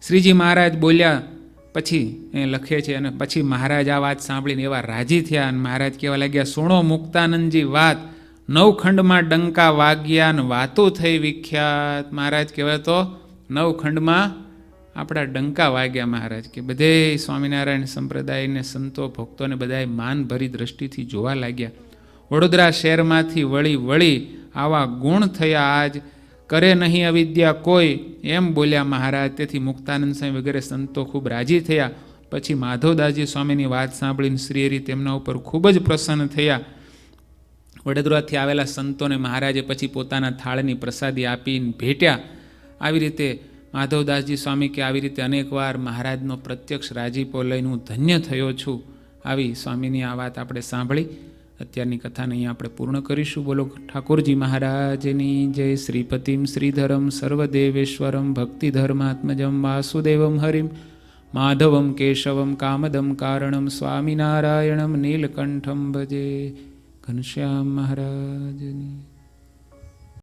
શ્રીજી મહારાજ બોલ્યા પછી એ લખે છે, અને પછી મહારાજ આ વાત સાંભળીને એવા રાજી થયા અને મહારાજ કહેવા લાગ્યા, સુણો મુક્તાનંદજી વાત, નવખંડમાં ડંકા વાગ્યા ને વાતો થઈ વિખ્યાત. મહારાજ કહેવાય તો નવખંડમાં આપણા ડંકા વાગ્યા. મહારાજ કે બધે સ્વામિનારાયણ સંપ્રદાયને સંતો ભક્તોને બધાએ માનભરી દ્રષ્ટિથી જોવા લાગ્યા. વડોદરા શહેરમાંથી વળી આવા ગુણ થયા આજ, કરે નહીં અવિદ્યા કોઈ, એમ બોલ્યા મહારાજ. તેથી મુક્તાનંદ સ્વામી વગેરે સંતો ખૂબ રાજી થયા. પછી માધવદાસજી સ્વામીની વાત સાંભળીને શ્રીહરિ તેમના ઉપર ખૂબ જ પ્રસન્ન થયા. વડોદરાથી આવેલા સંતોને મહારાજે પછી પોતાના થાળની પ્રસાદી આપીને ભેટ્યા. આવી રીતે માધવદાસજી સ્વામી કે આવી રીતે અનેકવાર મહારાજનો પ્રત્યક્ષ રાજીપો લઈને હું ધન્ય થયો છું. આવી સ્વામીની આ વાત આપણે સાંભળી. અત્યારની કથાને અહીંયા આપણે પૂર્ણ કરીશું. બોલો ઠાકોરજી મહારાજની જય. શ્રીપતિમ શ્રીધરમ સર્વદેવેશ્વરમ ભક્તિધર્માત્મજમ વાસુદેવમ હરિમ માધવમ કેશવમ કામદમ કારણમ સ્વામિનારાયણમ નીલકંઠમ ભજે. ઘનશ્યામ મહારાજની